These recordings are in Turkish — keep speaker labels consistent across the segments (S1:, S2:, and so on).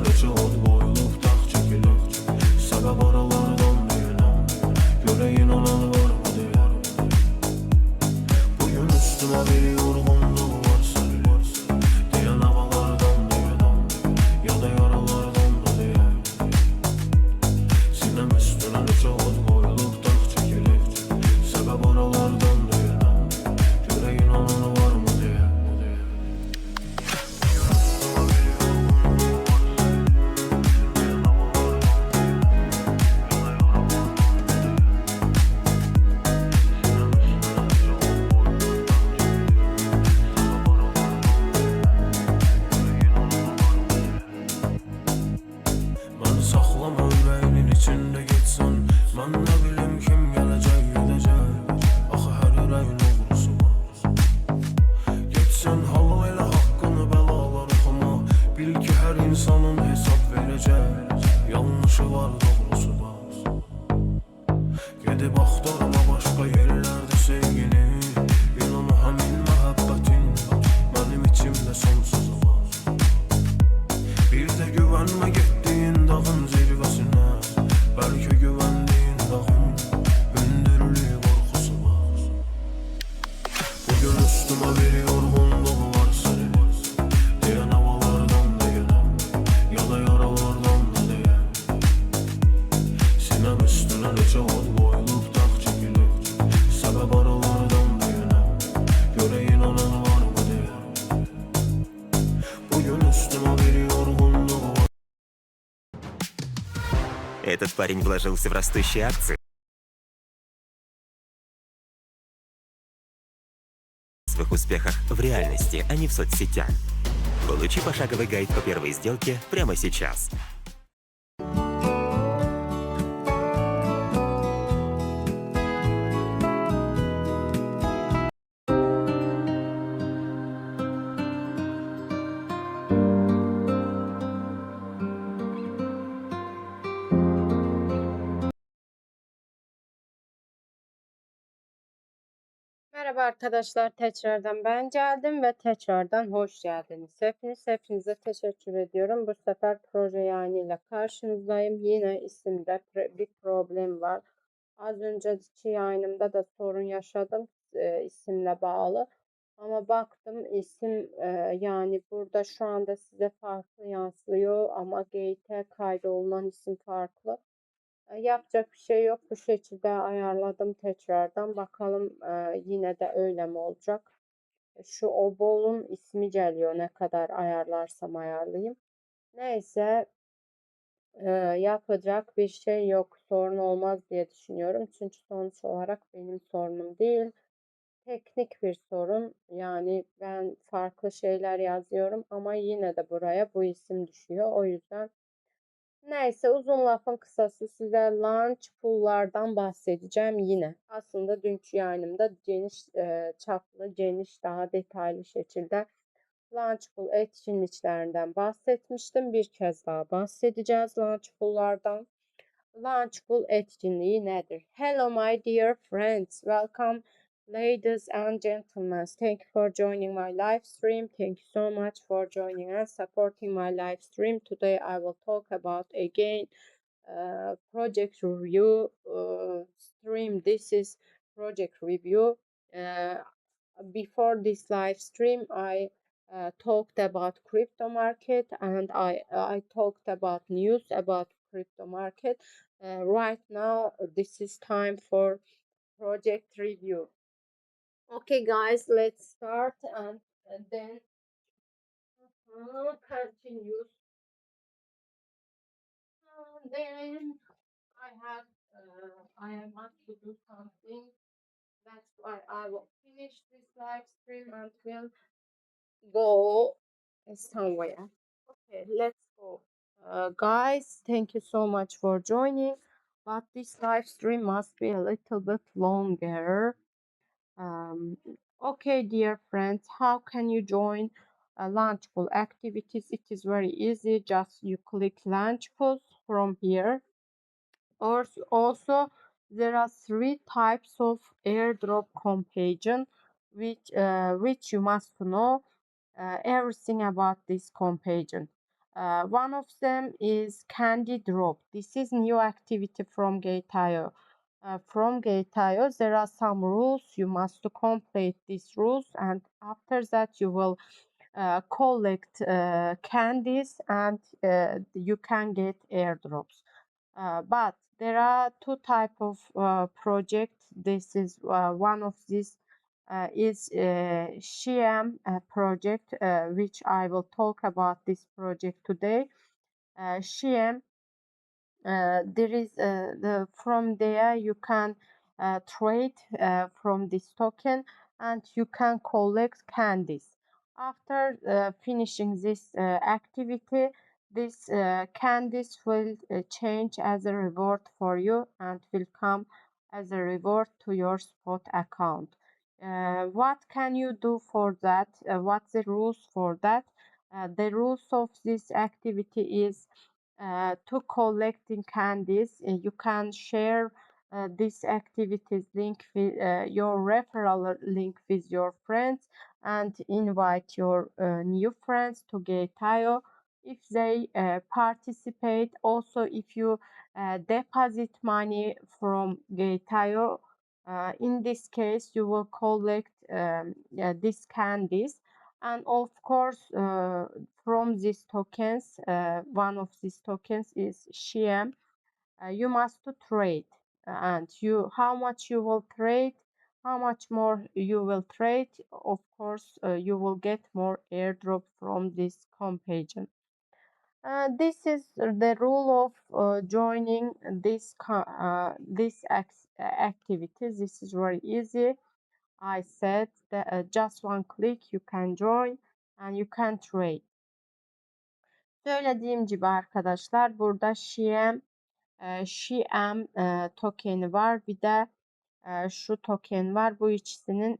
S1: neçə od qoyulub dağ çəkilib. Səbəb aralardan deyiləm, görəyin olan varmı deyə. Bugün üstümə bir yorğunluq var sərilir, deyən havalardan deyiləm, ya da yaralardan da deyə. Sinəm üstünə neçə od qoyulub dağ çəkilib. Səbəb aralardan deyiləm, görəyin olan varmı deyə. Məni saxlama ürəyinin içində getsən, mən nə bilim kim gələcək, gedəcək. Axı hər ürəyin uğrusu var. Getsən hala elə haqqını bəlalar oxuma, bil ki hər insanın hesab verəcək. Yanlışı var, doğrusu var. Gedib axtarma başqa yerlərdə sevgini, inan o həmin məhəbbətin mənim içimdə sonsuzu var. Bir də güvənmə getdiyin dağın zirvəsinə, bəlkə güvəndiyin dağın hündürlüyü qorxusu var. Bugün üstümə bir yorğunluq var sərilir, deyən havalardan deyiləm, ya da yaralardan da deyə. Sinəm üstünə neçə od qoyulub dağ çəkilib. Səbəb aralardan deyiləm, görəyin olan varmı deyə. Bugün üstümə bir yorğunluq var.
S2: Этот парень вложился в растущие акции. В своих успехах в реальности, а не в соцсетях. Получи пошаговый гайд по первой сделке прямо сейчас.
S3: Merhaba arkadaşlar, tekrardan ben geldim ve tekrardan hoş geldiniz. Hepinize teşekkür ediyorum. Bu sefer proje yayınıyla karşınızdayım. Yine isimde bir problem var. Az önceki yayınımda da sorun yaşadım isimle bağlı. Ama baktım isim yani burada şu anda size farklı yansıyor ama GT kaydolunan isim farklı. Yapacak bir şey yok. Bu şekilde ayarladım tekrardan. Bakalım yine de öyle mi olacak? Şu obolun ismi geliyor. Ne kadar ayarlarsam ayarlayayım. Neyse yapacak bir şey yok. Sorun olmaz diye düşünüyorum. Çünkü sonuç olarak benim sorunum değil. Teknik bir sorun. Yani ben farklı şeyler yazıyorum ama yine de buraya bu isim düşüyor. O yüzden neyse uzun lafın kısası size launch pool'lardan bahsedeceğim yine. Aslında dünkü yayınımda geniş çaplı, geniş daha detaylı şekilde launch pool etkinliklerinden bahsetmiştim. Bir kez daha bahsedeceğiz launch pool'lardan. Launch pool etkinliği nedir? Hello my dear friends, welcome ladies and gentlemen. Thank you for joining my live stream. Thank you so much for joining and supporting my live stream. Today I will talk about again project review stream. This is project review. Before this live stream, I talked about crypto market and I talked about news about crypto market. Right now, this is time for project review. Okay, guys, let's start and then continue. Then I want to do something. That's why I will finish this live stream and will go somewhere. Okay, let's go. Guys, thank you so much for joining. But this live stream must be a little bit longer. Um, okay, dear friends, how can you join Launchpool activities? It is very easy. Just you click Launchpool from here. Or also, there are 3 types of airdrop contagion, which you must know everything about this contagion. One of them is Candy Drop. This is new activity from Gate.io. From Gate.io, there are some rules. You must complete these rules, and after that, you will collect candies, and you can get airdrops. But there are two type of projects. This is one of these is Shiem project, which I will talk about this project today. Shiem, there is from there you can trade from this token, and you can collect candies. After finishing this activity, these candies will change as a reward for you and will come as a reward to your spot account. What can you do for that? What's the rules for that? The rules of this activity is to collecting candies. You can share this activities link with your referral link with your friends, and invite your new friends to Gate.io if they participate. Also, if you deposit money from Gate.io, in this case you will collect yeah, these candies. And of course, from these tokens, one of these tokens is Shiem. You must to trade, and you how much you will trade, how much more you will trade. Of course, you will get more airdrop from this contagion. This is the rule of joining this activities. This is very easy. I said that just one click you can join and you can trade. Söylediğim gibi arkadaşlar, burada Shiem tokeni var. Bir de şu token var. Bu ikisinin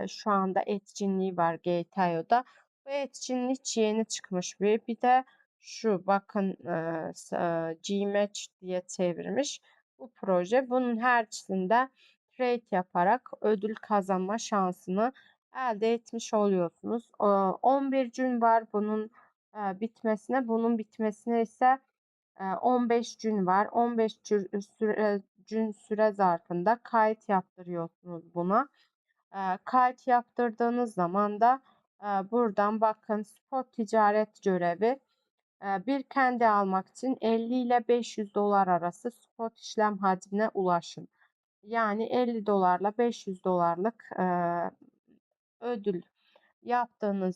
S3: şu anda etkinliği var Gate.io'da. Bu etkinlik yeni çıkmış bir de şu bakın Gmatch diye çevirmiş bu proje. Bunun her ikisinde trade yaparak ödül kazanma şansını elde etmiş oluyorsunuz. 11 gün var bunun bitmesine. Bunun bitmesine ise 15 gün var. 15 gün süre zarfında kayıt yaptırıyorsunuz buna. Kayıt yaptırdığınız zaman da buradan bakın spot ticaret görevi. Bir kendi almak için 50 ile 500 dolar arası spot işlem hacmine ulaşın. Yani 50 dolarla 500 dolarlık ödül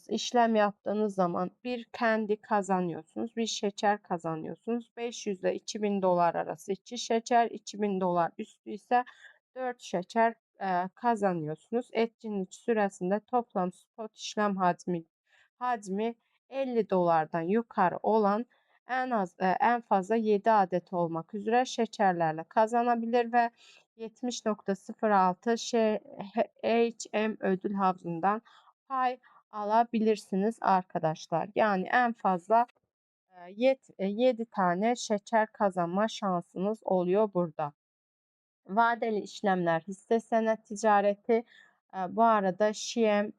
S3: işlem yaptığınız zaman bir kendi kazanıyorsunuz, bir şeker kazanıyorsunuz. 500 ile 2000 dolar arası 2 şeker, 2000 dolar üstü ise 4 şeker kazanıyorsunuz. Etkinlik süresinde toplam spot işlem hacmi 50 dolardan yukarı olan en fazla 7 adet olmak üzere şekerlerle kazanabilir ve 70.06 HM ödül havuzundan pay alabilirsiniz arkadaşlar. Yani en fazla 7 tane şeker kazanma şansınız oluyor burada. Vadeli işlemler, hisse senet ticareti. Bu arada Shiem,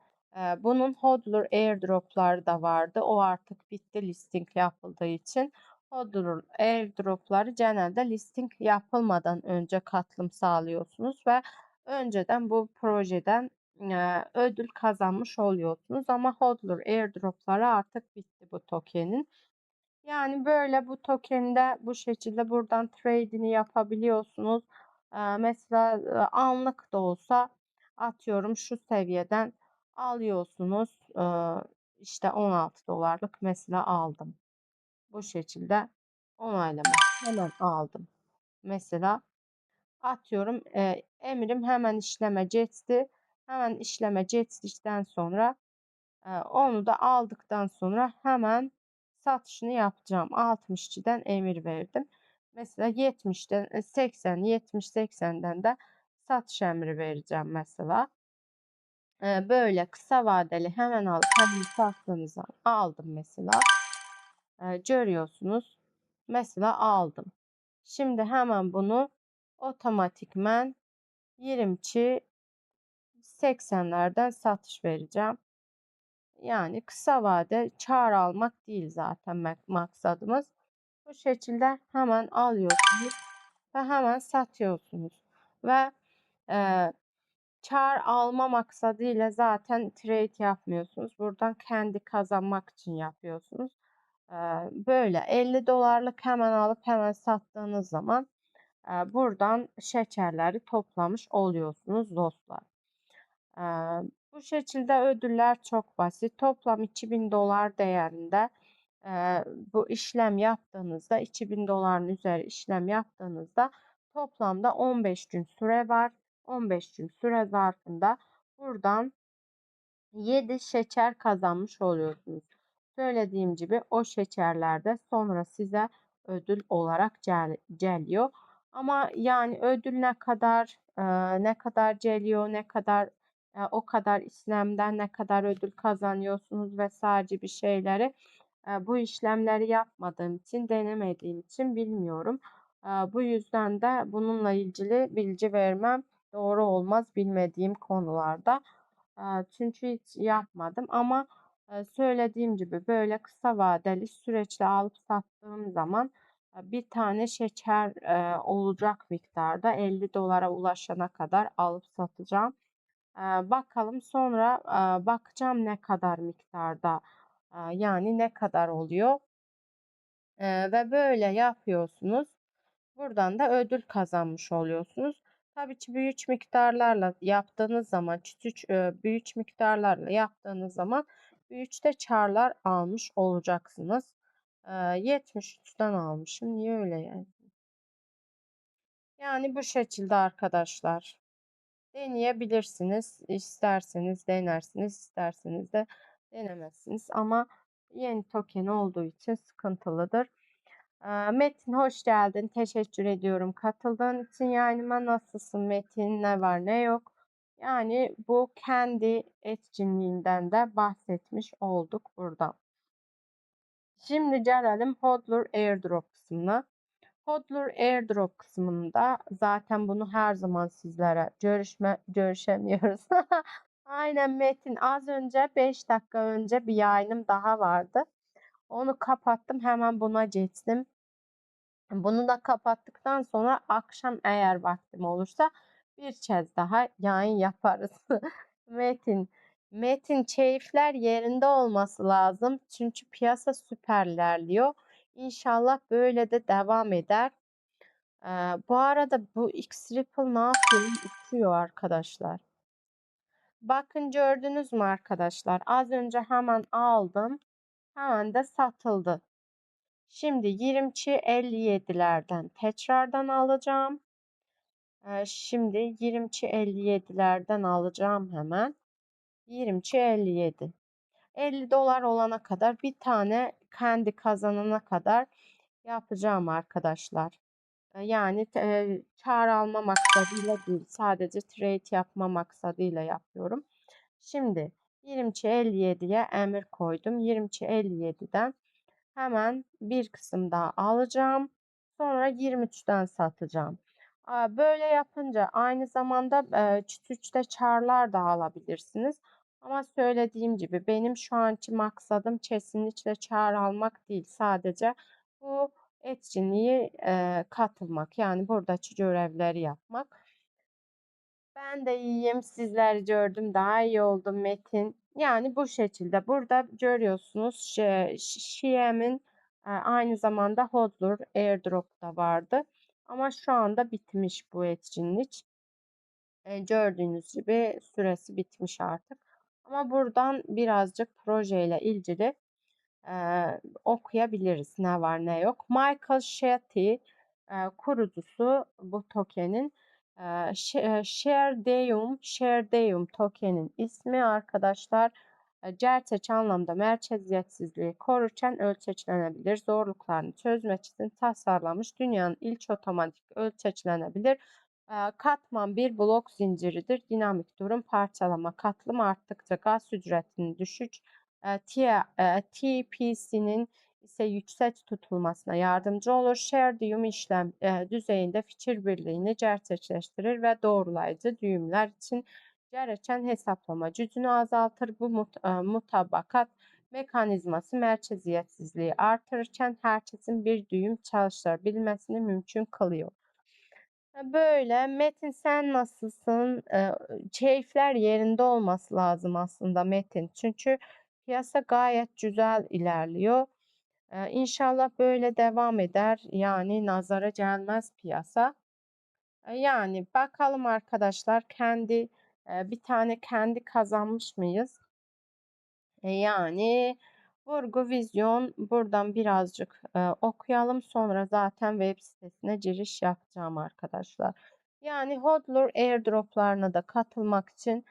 S3: bunun hodler airdropları da vardı. O artık bitti listing yapıldığı için. Hodler airdropları genelde listing yapılmadan önce katılım sağlıyorsunuz ve önceden bu projeden ödül kazanmış oluyorsunuz. Ama hodler airdropları artık bitti bu tokenin. Yani böyle bu tokende bu şekilde buradan trade'ini yapabiliyorsunuz. Mesela anlık da olsa atıyorum şu seviyeden alıyorsunuz. İşte 16 dolarlık mesela aldım. Bu şekilde onaylama hemen aldım. Mesela atıyorum emrim hemen işleme geçti. Hemen işleme geçtikten sonra onu da aldıktan sonra hemen satışını yapacağım. 62'den emir verdim. Mesela 70'ten 80, 70-80'den de satış emri vereceğim mesela. Böyle kısa vadeli hemen alıp hemen sattığınızdan aldım mesela. Görüyorsunuz. Mesela aldım. Şimdi hemen bunu otomatikmen 20'ci 80'lerden satış vereceğim. Yani kısa vade kâr almak değil zaten maksadımız. Bu şekilde hemen alıyorsunuz ve hemen satıyorsunuz ve eee kâr alma maksadıyla zaten trade yapmıyorsunuz. Buradan kendi kazanmak için yapıyorsunuz. Böyle 50 dolarlık hemen alıp hemen sattığınız zaman buradan şekerleri toplamış oluyorsunuz dostlar. Bu şekilde ödüller çok basit. Toplam 2000 dolar değerinde bu işlem yaptığınızda 2000 doların üzeri işlem yaptığınızda toplamda 15 gün süre var. 15 gün süre zarfında buradan 7 şeker kazanmış oluyorsunuz. Söylediğim gibi o şekerler de sonra size ödül olarak geliyor. Ama yani ödül ne kadar geliyor, ne kadar o kadar işlemden ne kadar ödül kazanıyorsunuz vesaire bir şeyleri bu işlemleri yapmadığım için, denemediğim için bilmiyorum. Bu yüzden de bununla ilgili bilgi vermem doğru olmaz bilmediğim konularda. Çünkü hiç yapmadım ama söylediğim gibi böyle kısa vadeli süreçte alıp sattığım zaman bir tane şeker olacak miktarda 50 dolara ulaşana kadar alıp satacağım. Bakalım sonra bakacağım ne kadar miktarda yani ne kadar oluyor. Ve böyle yapıyorsunuz. Buradan da ödül kazanmış oluyorsunuz. Tabii ki büyük miktarlarla yaptığınız zaman, büyük miktarlarla yaptığınız zaman büyük de karlar almış olacaksınız. 73'ten almışım. Niye öyle yani? Yani bu şekilde arkadaşlar. Deneyebilirsiniz. İsterseniz denersiniz, isterseniz de denemezsiniz. Ama yeni token olduğu için sıkıntılıdır. Metin hoş geldin. Teşekkür ediyorum katıldığın için yayınıma. Nasılsın Metin? Ne var ne yok? Yani bu kendi etkinliğinden de bahsetmiş olduk burada. Şimdi gelelim Hodler Airdrop kısmına. Hodler Airdrop kısmında zaten bunu her zaman sizlere görüşemiyoruz. Aynen Metin az önce 5 dakika önce bir yayınım daha vardı. Onu kapattım hemen buna geçtim. Bunu da kapattıktan sonra akşam eğer vaktim olursa bir kez daha yayın yaparız. Metin. Metin keyifler yerinde olması lazım. Çünkü piyasa süper ilerliyor. İnşallah böyle de devam eder. Bu arada bu X-Ripple ne yapıyor? Uçuyor arkadaşlar. Bakın gördünüz mü arkadaşlar? Az önce hemen aldım. Hemen de satıldı. Şimdi 22.57'lerden tekrardan alacağım. Şimdi 22.57'lerden alacağım hemen. 22.57. 50 dolar olana kadar bir tane kendi kazanana kadar yapacağım arkadaşlar. Yani kar alma maksadıyla değil, sadece trade yapma maksadıyla yapıyorum. Şimdi 22.57'ye emir koydum. 22.57'den hemen bir kısım daha alacağım. Sonra 23'ten satacağım. Böyle yapınca aynı zamanda çıt karlar da alabilirsiniz. Ama söylediğim gibi benim şu anki maksadım kesinlikle kar almak değil. Sadece bu etkinliğe katılmak. Yani buradaki görevleri yapmak. Ben de iyiyim. Sizleri gördüm. Daha iyi oldum Metin. Yani bu şekilde. Burada görüyorsunuz Xiem'in aynı zamanda Hodler Airdrop da vardı. Ama şu anda bitmiş bu etkinlik. Gördüğünüz gibi süresi bitmiş artık. Ama buradan birazcık projeyle ilgili okuyabiliriz ne var ne yok. Michael Shetty kurucusu bu tokenin Sharedeum tokenin ismi arkadaşlar gerçek anlamda merkeziyetsizliği korurken ölçeklenebilir zorluklarını çözmek için tasarlanmış dünyanın ilk otomatik ölçeklenebilir katman bir blok zinciridir. Dinamik durum parçalama katılım arttıkça gaz ücretinin düşük TPC'nin ise yüksek tutulmasına yardımcı olur. Share düğüm işlem düzeyinde fikir birliğini gerçekleştirir ve doğrulayıcı düğümler için gereken hesaplama gücünü azaltır. Bu mutabakat mekanizması merkeziyetsizliği artırırken herkesin bir düğüm çalıştırabilmesini mümkün kılıyor. Böyle. Metin sen nasılsın? Keyifler yerinde olması lazım aslında Metin. Çünkü piyasa gayet güzel ilerliyor. İnşallah böyle devam eder. Yani nazara gelmez piyasa. Yani bakalım arkadaşlar bir tane kendi kazanmış mıyız? Yani vurgu, vizyon buradan birazcık okuyalım. Sonra zaten web sitesine giriş yapacağım arkadaşlar. Yani hodler airdroplarına da katılmak için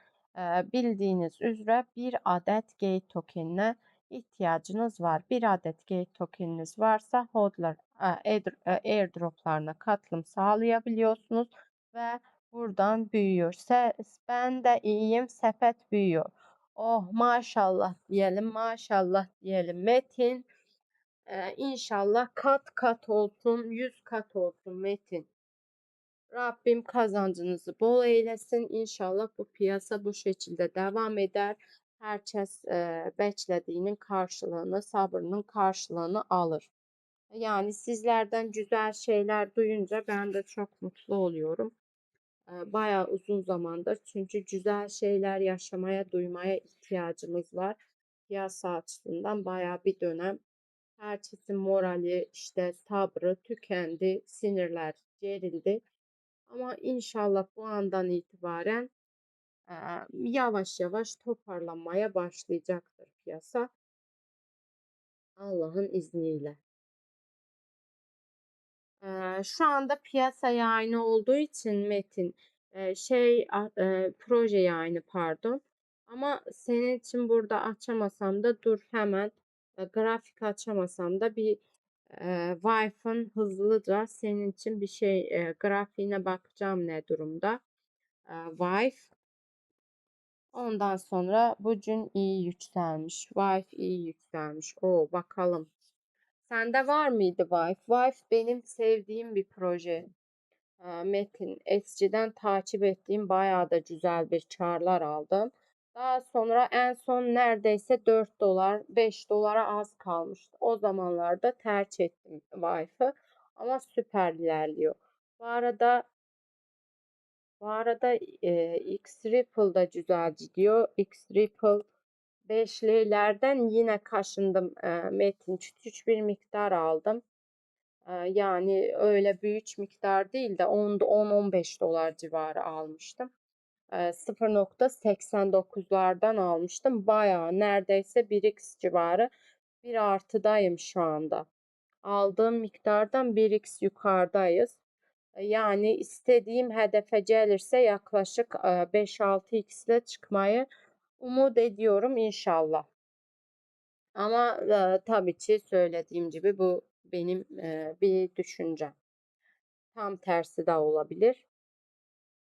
S3: bildiğiniz üzere bir adet gate tokenine ihtiyacınız var. Bir adet gate tokeniniz varsa hodler airdroplarına katılım sağlayabiliyorsunuz ve buradan büyüyor. Ben de iyiyim, sepet büyüyor. Oh maşallah diyelim, maşallah diyelim. Metin inşallah kat kat olsun, 100 kat olsun Metin. Rabbim kazancınızı bol eylesin. İnşallah bu piyasa bu şekilde devam eder. Herkes beklediğinin karşılığını, sabrının karşılığını alır. Yani sizlerden güzel şeyler duyunca ben de çok mutlu oluyorum. Bayağı uzun zamandır çünkü güzel şeyler yaşamaya, duymaya ihtiyacımız var. Piyasa açısından bayağı bir dönem herkesin morali, işte sabrı tükendi, sinirler gerildi. Ama inşallah bu andan itibaren yavaş yavaş toparlanmaya başlayacaktır piyasa Allah'ın izniyle. Şu anda piyasa yayını olduğu için Metin proje yayını pardon. Ama senin için burada açamasam da dur hemen grafik açamasam da bir Wi-Fi'nin hızlıca senin için bir grafiğine bakacağım ne durumda. Wi-Fi ondan sonra bugün iyi yükselmiş. Wi-Fi iyi yükselmiş. Oo bakalım. Sende var mıydı Vive? Vive benim sevdiğim bir proje. Metin. Eskiden takip ettiğim bayağı da güzel bir karlar aldım. Daha sonra en son neredeyse 4 dolar, 5 dolara az kalmıştı. O zamanlarda tercih ettim Vive'ı. Ama süper ilerliyor. Bu arada X-Ripple da güzel gidiyor. X-Ripple beşlilerden yine kaşındım. Metin küçük bir miktar aldım. Yani öyle büyük miktar değil de 10-15 dolar civarı almıştım. 0.89'lardan almıştım. Bayağı neredeyse 1x civarı bir artıdayım şu anda. Aldığım miktardan 1x yukarıdayız. Yani istediğim hedefe gelirse yaklaşık 5-6x ile çıkmayı umut ediyorum inşallah. Ama tabii ki söylediğim gibi bu benim bir düşüncem. Tam tersi de olabilir.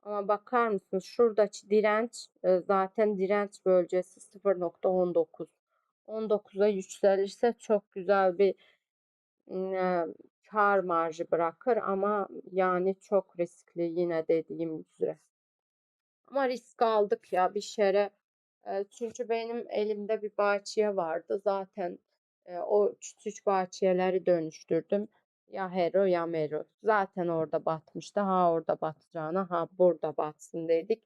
S3: Ama bakar mısınız şuradaki direnç zaten direnç bölgesi 0.19. 19'a yükselirse çok güzel bir e, kar marjı bırakır ama yani çok riskli yine dediğim üzere. Ama risk aldık ya bir şere. Çünkü benim elimde bir bahçeye vardı. Zaten o küçük bahçeleri dönüştürdüm. Ya hero ya mero. Zaten orada batmıştı. Ha orada batacağına ha burada batsın dedik.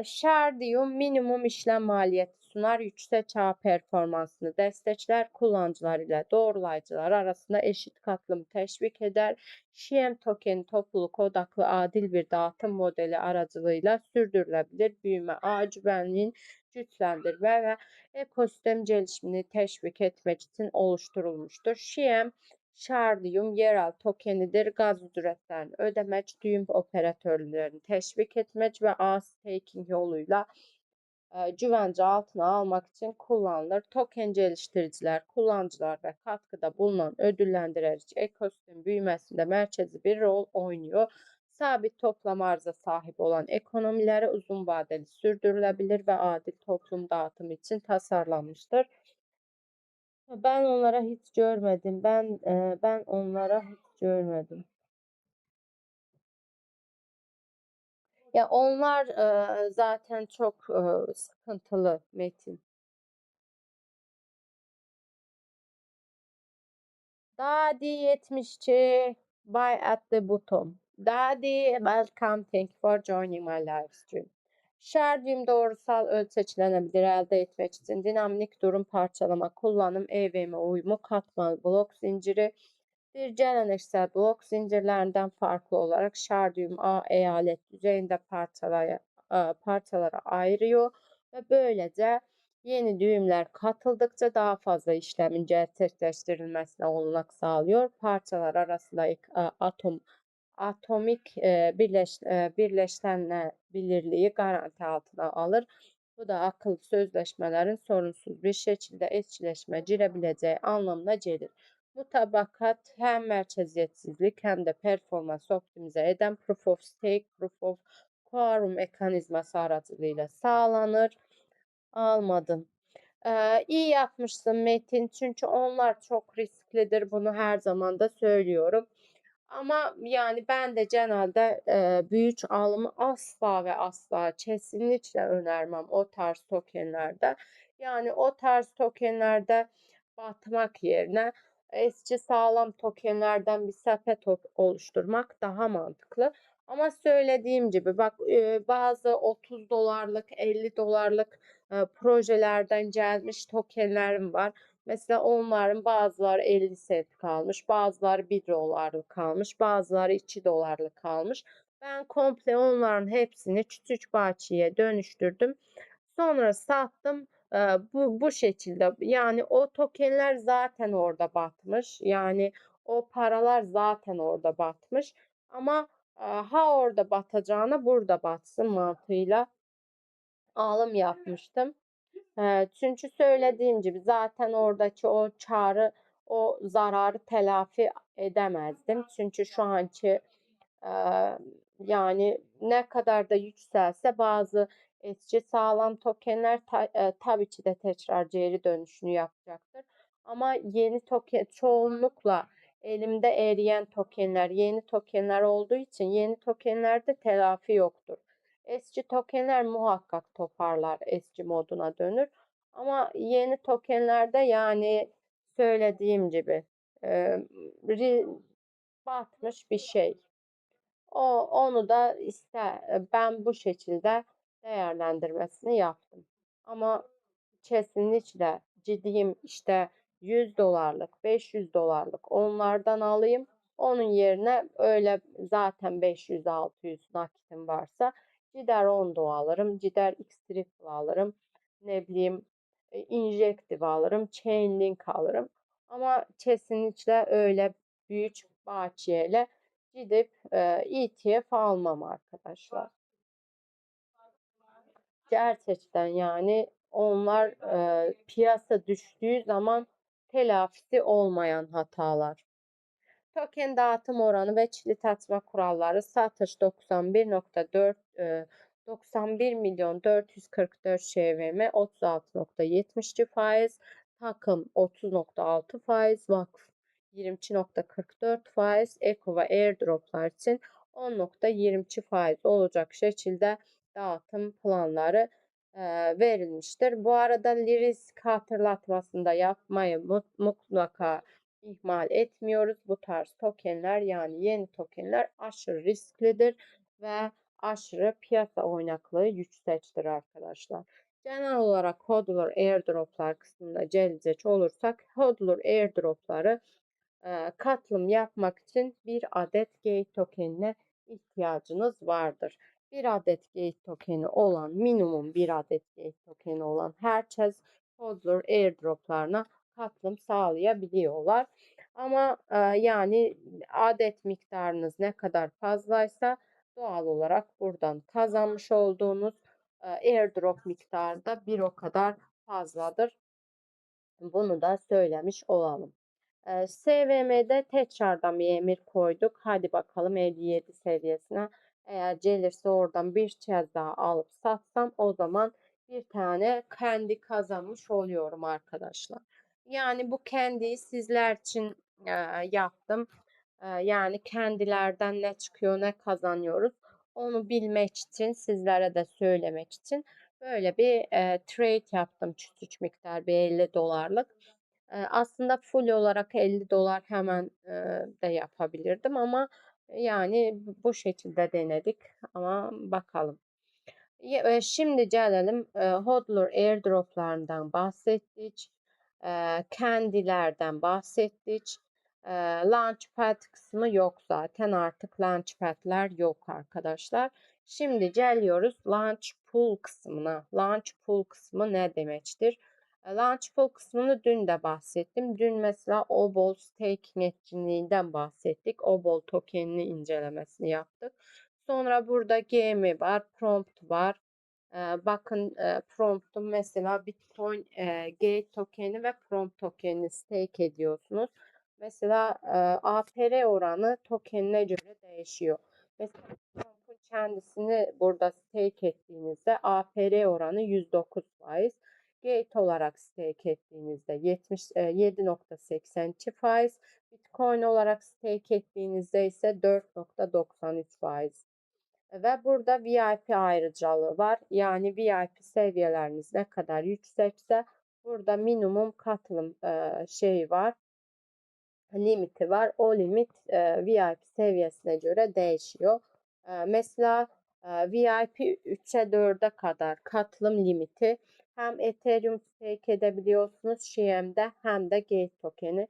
S3: Shardium minimum işlem maliyeti sunar, yüksek ağ performansını destekler, kullanıcılar ile doğrulayıcılar arasında eşit katılımı teşvik eder. Shiem tokeni topluluk odaklı adil bir dağıtım modeli aracılığıyla sürdürülebilir büyüme, ağ güvenliğini güçlendirme ve ekosistem gelişimini teşvik etmek için oluşturulmuştur. Shiem Shardiyum yerel tokenidir. Gaz ücretlerini ödemek, düğüm operatörlerini teşvik etmek ve ağ staking yoluyla güvence altına almak için kullanılır. Token geliştiriciler, kullanıcılar ve katkıda bulunan ödüllendirici ekosistem büyümesinde merkezi bir rol oynuyor. Sabit toplam arıza sahip olan ekonomileri uzun vadeli sürdürülebilir ve adil toplum dağıtımı için tasarlanmıştır. Ben onlara hiç görmedim. Ben onlara hiç görmedim. Ya onlar zaten çok sıkıntılı Metin. Daddy 72 by at the bottom. Daddy, welcome. Thank you for joining my live stream. Şerdim doğrusal ölçeçlenebilir elde etmek için dinamik durum parçalama, kullanım, EVM uyumu, katmanlı blok zinciri, bir geleneksel blok zincirlerinden farklı olarak şerdim A eyalet düzeyinde parçalara ayırıyor ve böylece yeni düğümler katıldıkça daha fazla işlemin gerçekleştirilmesine olanak sağlıyor. Parçalar arasındaki atomik birleştirilebilirliği garanti altına alır. Bu da akıllı sözleşmelerin sorunsuz bir şekilde etkileşime girebileceği anlamına gelir. Mutabakat hem merkeziyetsizlik hem de performans optimize eden Proof of Stake, Proof of Quorum mekanizması aracılığıyla sağlanır. Almadım. İyi yapmışsın Metin çünkü onlar çok risklidir. Bunu her zaman da söylüyorum. Ama yani ben de genelde büyük alımı asla ve asla kesinlikle önermem o tarz tokenlerde. Yani o tarz tokenlerde batmak yerine eski sağlam tokenlerden bir sepet oluşturmak daha mantıklı. Ama söylediğim gibi bak bazı 30 dolarlık 50 dolarlık projelerden gelmiş tokenlerim var. Mesela onların bazıları 50 sent kalmış, bazıları 1 dolarlık kalmış, bazıları 2 dolarlık kalmış. Ben komple onların hepsini küçük bahçeye dönüştürdüm. Sonra sattım. Bu şekilde yani o tokenler zaten orada batmış. Yani o paralar zaten orada batmış. Ama ha orada batacağına burada batsın mantığıyla alım yapmıştım. Çünkü söylediğim gibi zaten oradaki o karı, o zararı telafi edemezdim. Çünkü şu anki yani ne kadar da yükselse bazı eski sağlam tokenler tabii ki de tekrar geri dönüşünü yapacaktır. Ama yeni token çoğunlukla elimde eriyen tokenler, yeni tokenler olduğu için yeni tokenlerde telafi yoktur. Eski tokenler muhakkak toparlar, eski moduna dönür. Ama yeni tokenlerde yani söylediğim gibi batmış bir şey. Onu da ben bu şekilde değerlendirmesini yaptım. Ama kesinlikle ciddiyim işte 100 dolarlık, 500 dolarlık onlardan alayım. Onun yerine öyle zaten 500-600 nakitim varsa gider Ondo alırım, gider X-Triple alırım, ne bileyim Injective alırım, Chainlink alırım. Ama kesinlikle öyle büyük bahçeyle gidip ETF almam arkadaşlar. Gerçekten yani onlar piyasa düştüğü zaman telafisi olmayan hatalar. Token dağıtım oranı ve kilit açma kuralları satış 91.4 91 milyon 444 ŞVM 36.72 faiz, takım 30.6 faiz, vakıf 22.44 faiz, Eko ve airdroplar için 10.22 faiz olacak şekilde dağıtım planları verilmiştir. Bu arada risk hatırlatmasında yapmayı mutlaka ihmal etmiyoruz. Bu tarz tokenler yani yeni tokenler aşırı risklidir ve aşırı piyasa oynaklığı yüksektir arkadaşlar. Genel olarak hodler airdroplar kısmında gelecek olursak hodler airdropları katılım yapmak için bir adet gate tokenine ihtiyacınız vardır. Bir adet gate tokeni olan minimum bir adet gate tokeni olan herkes hodler airdroplarına katılım sağlayabiliyorlar. Ama yani adet miktarınız ne kadar fazlaysa doğal olarak buradan kazanmış olduğunuz airdrop miktarı da bir o kadar fazladır. Bunu da söylemiş olalım. SVM'de tekrardan bir emir koyduk. Hadi bakalım 57 seviyesine. Eğer gelirse oradan bir kez daha alıp satsam o zaman bir tane kendi kazanmış oluyorum arkadaşlar. Yani bu kendiyi sizler için yaptım. Yani kendilerden ne çıkıyor ne kazanıyoruz. Onu bilmek için, sizlere de söylemek için böyle bir trade yaptım, küçük miktar bir 50 dolarlık. Aslında full olarak 50 dolar hemen de yapabilirdim ama yani bu şekilde denedik ama bakalım. Şimdi gelelim hodler airdroplarından bahsettik. Kendilerden bahsettik. Launchpad kısmı yok zaten. Artık launchpad'ler yok arkadaşlar. Şimdi geliyoruz launch pool kısmına. Launch pool kısmı ne demektir? Launch pool kısmını dün de bahsettim. Dün mesela OBOL staking etkinliğinden bahsettik. OBOL tokenini incelemesini yaptık. Sonra burada gemi var, prompt var. Bakın prompt'un mesela Bitcoin Gate tokeni ve prompt tokenini stake ediyorsunuz. Mesela APR oranı tokenine göre değişiyor. Mesela prompt'un kendisini burada stake ettiğinizde APR oranı 109%. Gate olarak stake ettiğinizde 7.82%. Bitcoin olarak stake ettiğinizde ise 4.93%. Ve burada VIP ayrıcalığı var. Yani VIP seviyeleriniz ne kadar yüksekse burada minimum katılım şeyi var, limiti var. O limit VIP seviyesine göre değişiyor. Mesela VIP 3'e 4'e kadar katılım limiti hem Ethereum stake edebiliyorsunuz Shiem'de hem de Gate tokeni.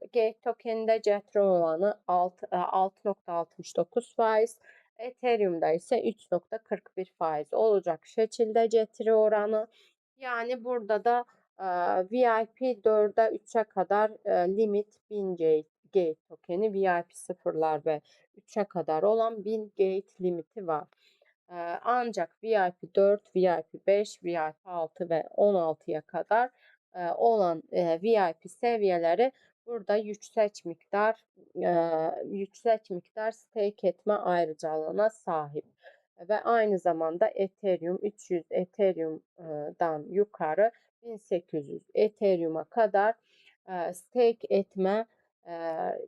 S3: Gate tokeninde Jetro oranı 6.69%, Ethereum'da ise 3.41% olacak şekilde Jetro oranı. Yani burada da VIP 4'e 3'e kadar limit 1000 gate tokeni, VIP 0'lar ve 3'e kadar olan 1000 gate limiti var. Ancak VIP 4, VIP 5, VIP 6 ve 16'ya kadar olan VIP seviyeleri burada yüksek miktar stake etme ayrıcalığına sahip. Ve aynı zamanda Ethereum 300 Ethereum'dan yukarı 1800 Ethereum'a kadar stake etme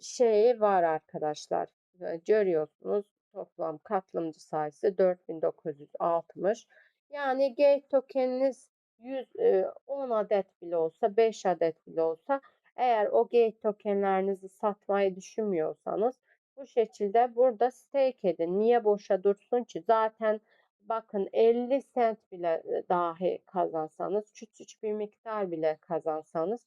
S3: şeyi var arkadaşlar. Görüyorsunuz toplam katılımcı sayısı 4960. Yani Gate tokeniniz 10 adet bile olsa 5 adet bile olsa eğer o Gate tokenlerinizi satmayı düşünmüyorsanız bu şekilde burada stake edin. Niye boşa dursun ki? Zaten bakın 50 cent bile dahi kazansanız, küçük bir miktar bile kazansanız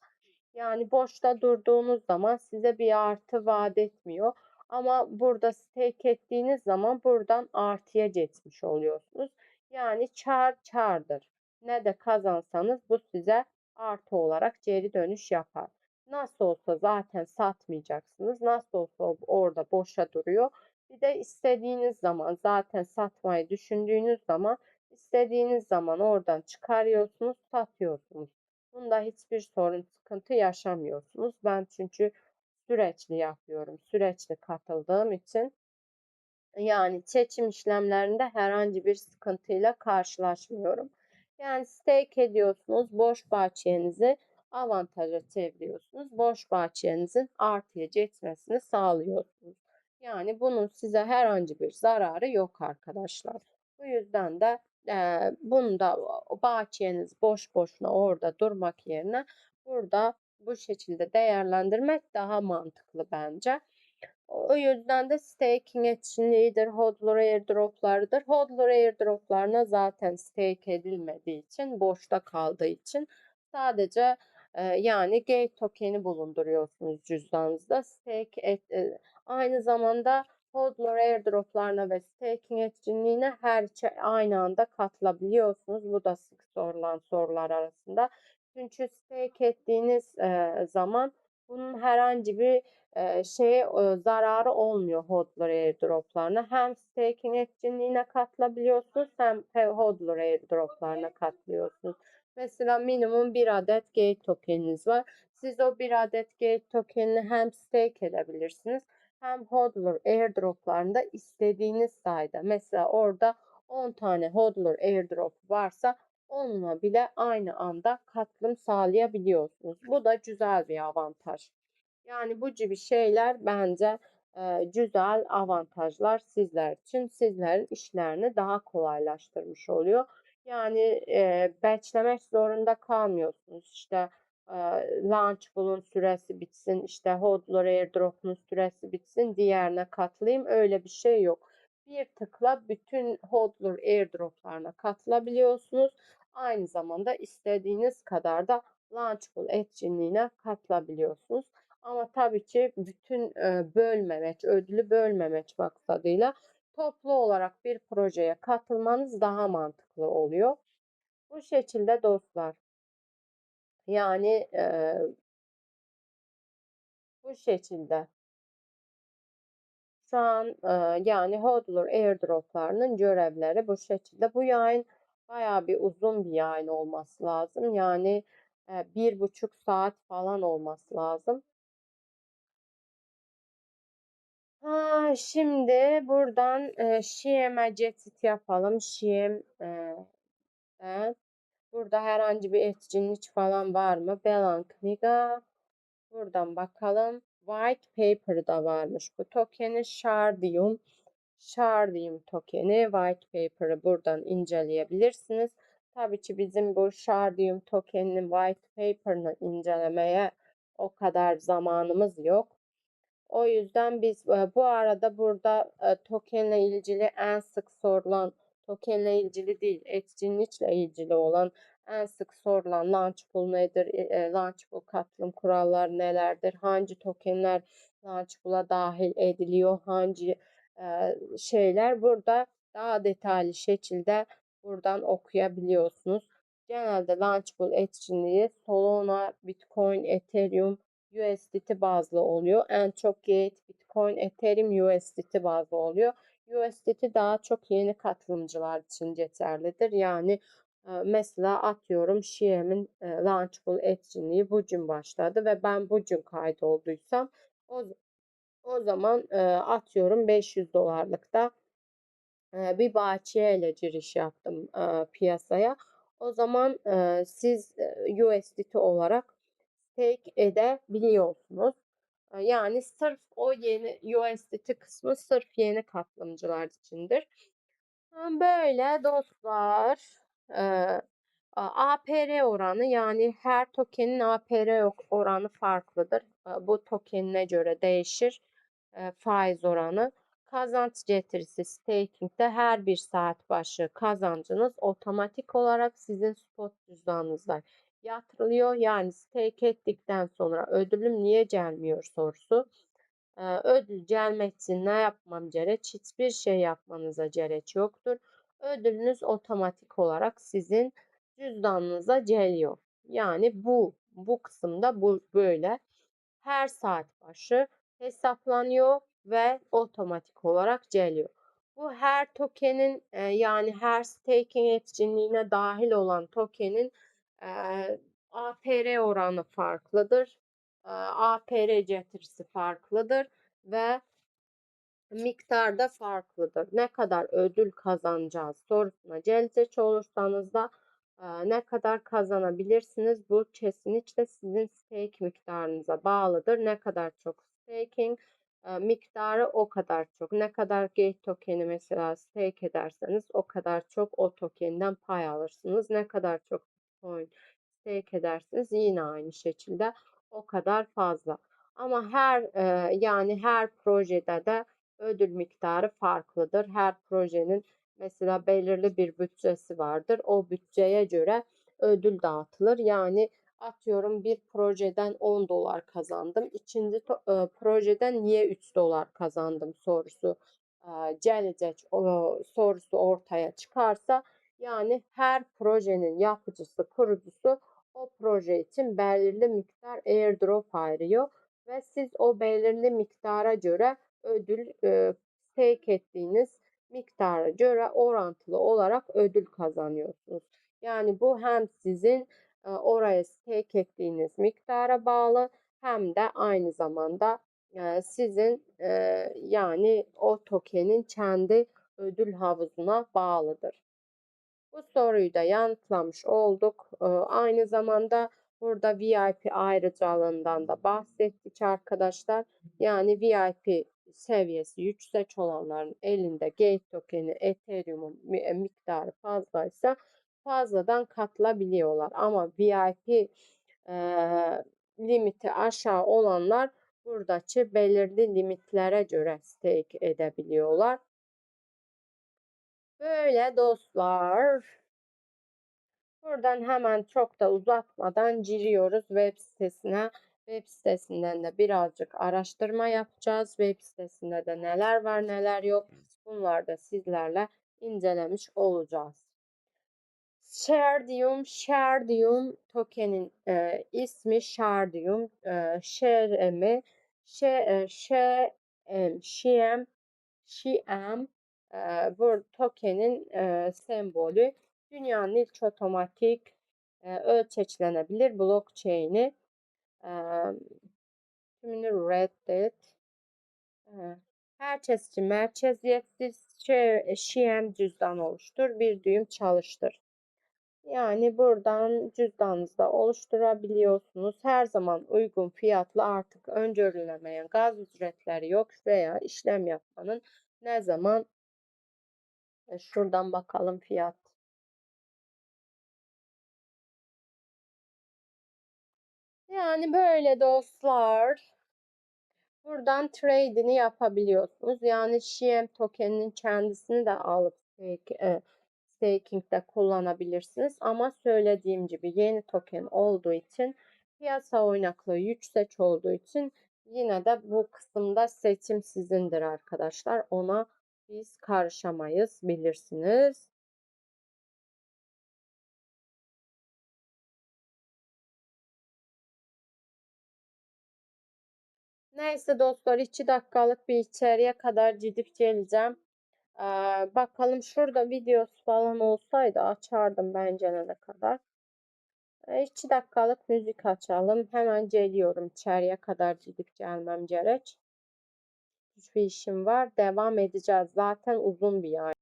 S3: yani boşta durduğunuz zaman size bir artı vaat etmiyor. Ama burada stake ettiğiniz zaman buradan artıya geçmiş oluyorsunuz. Yani kârdır. Ne de kazansanız bu size artı olarak geri dönüş yapar. Nasıl olsa zaten satmayacaksınız. Nasıl olsa orada boşa duruyor. Bir de istediğiniz zaman zaten satmayı düşündüğünüz zaman istediğiniz zaman oradan çıkarıyorsunuz, satıyorsunuz. Bunda hiçbir sorun, sıkıntı yaşamıyorsunuz. Ben çünkü sürekli yapıyorum. Sürekli katıldığım için yani seçim işlemlerinde herhangi bir sıkıntıyla karşılaşmıyorum. Yani stake ediyorsunuz, boş bahçenizi avantaja çeviriyorsunuz. Boş bahçenizin artıya geçmesini sağlıyorsunuz. Yani bunun size herhangi bir zararı yok arkadaşlar. Bu yüzden de bunda bahçeniz boş boşuna orada durmak yerine burada bu şekilde değerlendirmek daha mantıklı bence. O yüzden de staking etkinliğidir, hodler airdroplarıdır. Hodler airdroplarına zaten stake edilmediği için, boşta kaldığı için sadece yani gate tokeni bulunduruyorsunuz cüzdanınızda. Aynı zamanda hodler airdroplarına ve staking etkinliğine her aynı anda katılabiliyorsunuz. Bu da sık sorulan sorular arasında. Çünkü stake ettiğiniz zaman bunun herhangi bir zararı olmuyor hodler airdroplarına. Hem staking etkinliğine katılabiliyorsunuz hem hodler airdroplarına katılıyorsunuz. Mesela minimum bir adet gate tokeniniz var. Siz o bir adet gate tokenini hem stake edebilirsiniz hem hodler airdroplarında istediğiniz sayıda. Mesela orada 10 tane hodler airdrop varsa onunla bile aynı anda katılım sağlayabiliyorsunuz. Bu da güzel bir avantaj. Yani bu gibi şeyler bence güzel avantajlar sizler için. Sizlerin işlerini daha kolaylaştırmış oluyor. Yani batchlemek zorunda kalmıyorsunuz. İşte Launchpool'un süresi bitsin, işte Hodler Airdrop'un süresi bitsin, diğerine katılayım. Öyle bir şey yok. Bir tıkla bütün Hodler Airdrop'larına katılabiliyorsunuz. Aynı zamanda istediğiniz kadar da Launchpool etkinliğine katılabiliyorsunuz. Ama tabii ki bütün bölmemek, ödülü bölmemek maksadıyla toplu olarak bir projeye katılmanız daha mantıklı oluyor. Bu şekilde dostlar. Yani bu şekilde. Şu an yani Hodler airdroplarının görevleri bu şekilde. Bu yayın bayağı bir uzun bir yayın olması lazım. Yani 1,5 saat falan olması lazım. Ha, şimdi buradan Şiem'e geçit yapalım. Şiem evet. Burada herhangi bir etkinlik falan var mı? Belankniga. Buradan bakalım. White Paper'da varmış bu tokeni. Shardium tokeni. White Paper'ı buradan inceleyebilirsiniz. Tabii ki bizim bu Shardium tokeninin White Paper'ını incelemeye o kadar zamanımız yok. O yüzden biz bu arada burada tokenle ilgili en sık sorulan, tokenle ilgili değil, etkinlikle ilgili olan en sık sorulan Launchpool nedir, Launchpool katılım kuralları nelerdir, hangi tokenler Launchpool'a dahil ediliyor, hangi şeyler burada daha detaylı şekilde buradan okuyabiliyorsunuz. Genelde Launchpool etkinliği Solana, Bitcoin, Ethereum, USDT bazlı oluyor. En çok Gate, Bitcoin, Ethereum, USDT bazlı oluyor. USDT daha çok yeni katılımcılar için geçerlidir. Yani mesela atıyorum Şiem'in Launchpool etkinliği bugün başladı ve ben bugün kaydolduysam o zaman atıyorum 500 dolarlık da bir bahçeyle giriş yaptım piyasaya. O zaman siz USDT olarak stake edebiliyorsunuz. Yani sırf o yeni USDT kısmı sırf yeni katılımcılar içindir. Böyle dostlar. APR oranı yani her tokenin APR oranı farklıdır. Bu tokenine göre değişir faiz oranı. Kazanç getirisi staking'de her bir saat başı kazancınız otomatik olarak sizin spot cüzdanınıza yatırılıyor. Yani stake ettikten sonra ödülüm niye gelmiyor sorusu. Ödül gelmek için ne yapmam gerek? Hiçbir şey yapmanıza gerek yoktur. Ödülünüz otomatik olarak sizin cüzdanınıza geliyor. Yani bu kısımda bu böyle her saat başı hesaplanıyor ve otomatik olarak geliyor. Bu her tokenin yani her staking etkinliğine dahil olan tokenin e, APR oranı farklıdır. APR getirisi farklıdır ve miktar da farklıdır. Ne kadar ödül kazanacağız sorusuna gelecek olursanız da ne kadar kazanabilirsiniz? Bu kesinlikle sizin stake miktarınıza bağlıdır. Ne kadar çok staking miktarı o kadar çok. Ne kadar Gate tokeni mesela stake ederseniz o kadar çok o tokenden pay alırsınız. Ne kadar çok Bitcoin stake ederseniz yine aynı şekilde o kadar fazla. Ama yani her projede de ödül miktarı farklıdır. Her projenin mesela belirli bir bütçesi vardır. O bütçeye göre ödül dağıtılır. Yani atıyorum bir projeden 10 dolar kazandım. İkinci projeden niye 3 dolar kazandım sorusu gelecek sorusu ortaya çıkarsa yani her projenin yapıcısı, kurucusu o proje için belirli miktar airdrop ayırıyor ve siz o belirli miktara göre ödül stake ettiğiniz miktara göre orantılı olarak ödül kazanıyorsunuz. Yani bu hem sizin oraya stake ettiğiniz miktara bağlı hem de aynı zamanda sizin yani o tokenin kendi ödül havuzuna bağlıdır. Bu soruyu da yanıtlamış olduk. Aynı zamanda burada VIP ayrıcalığından da bahsettik arkadaşlar. Yani VIP seviyesi yüksek olanların elinde Gate tokeni, Ethereum'un miktarı fazlaysa fazladan katılabiliyorlar. Ama VIP limiti aşağı olanlar buradaki belirli limitlere göre stake edebiliyorlar. Böyle dostlar. Buradan hemen çok da uzatmadan giriyoruz web sitesine. Web sitesinden de birazcık araştırma yapacağız. Web sitesinde de neler var neler yok. Bunları da sizlerle incelemiş olacağız. Shardium tokenin ismi Shardium. Şiem bu tokenin sembolü. Dünyanın ilk otomatik ölçeklenebilir blockchain'i. Tümünü reddet. Herkes için merkeziyetsiz Şiem cüzdan oluştur. Bir düğüm çalıştır. Yani buradan cüzdanınızda oluşturabiliyorsunuz. Her zaman uygun fiyatlı, artık öngörülemeyen gaz ücretleri yok veya işlem yapmanın ne zaman şuradan bakalım fiyat. Yani böyle dostlar. Buradan trade'ini yapabiliyorsunuz. Yani Şiem tokeninin kendisini de alıp staking'de kullanabilirsiniz. Ama söylediğim gibi yeni token olduğu için, piyasa oynaklığı yüksek olduğu için yine de bu kısımda seçim sizindir arkadaşlar. Ona biz karışamayız, bilirsiniz. Neyse dostlar, 2 dakikalık bir içeriye kadar gidip geleceğim. Bakalım, şurada videosu falan olsaydı açardım ben gelene kadar. 2 dakikalık müzik açalım. Hemen geliyorum, içeriye kadar gidip gelmem gerek. Hiçbir işim var. Devam edeceğiz. Zaten uzun bir yayın.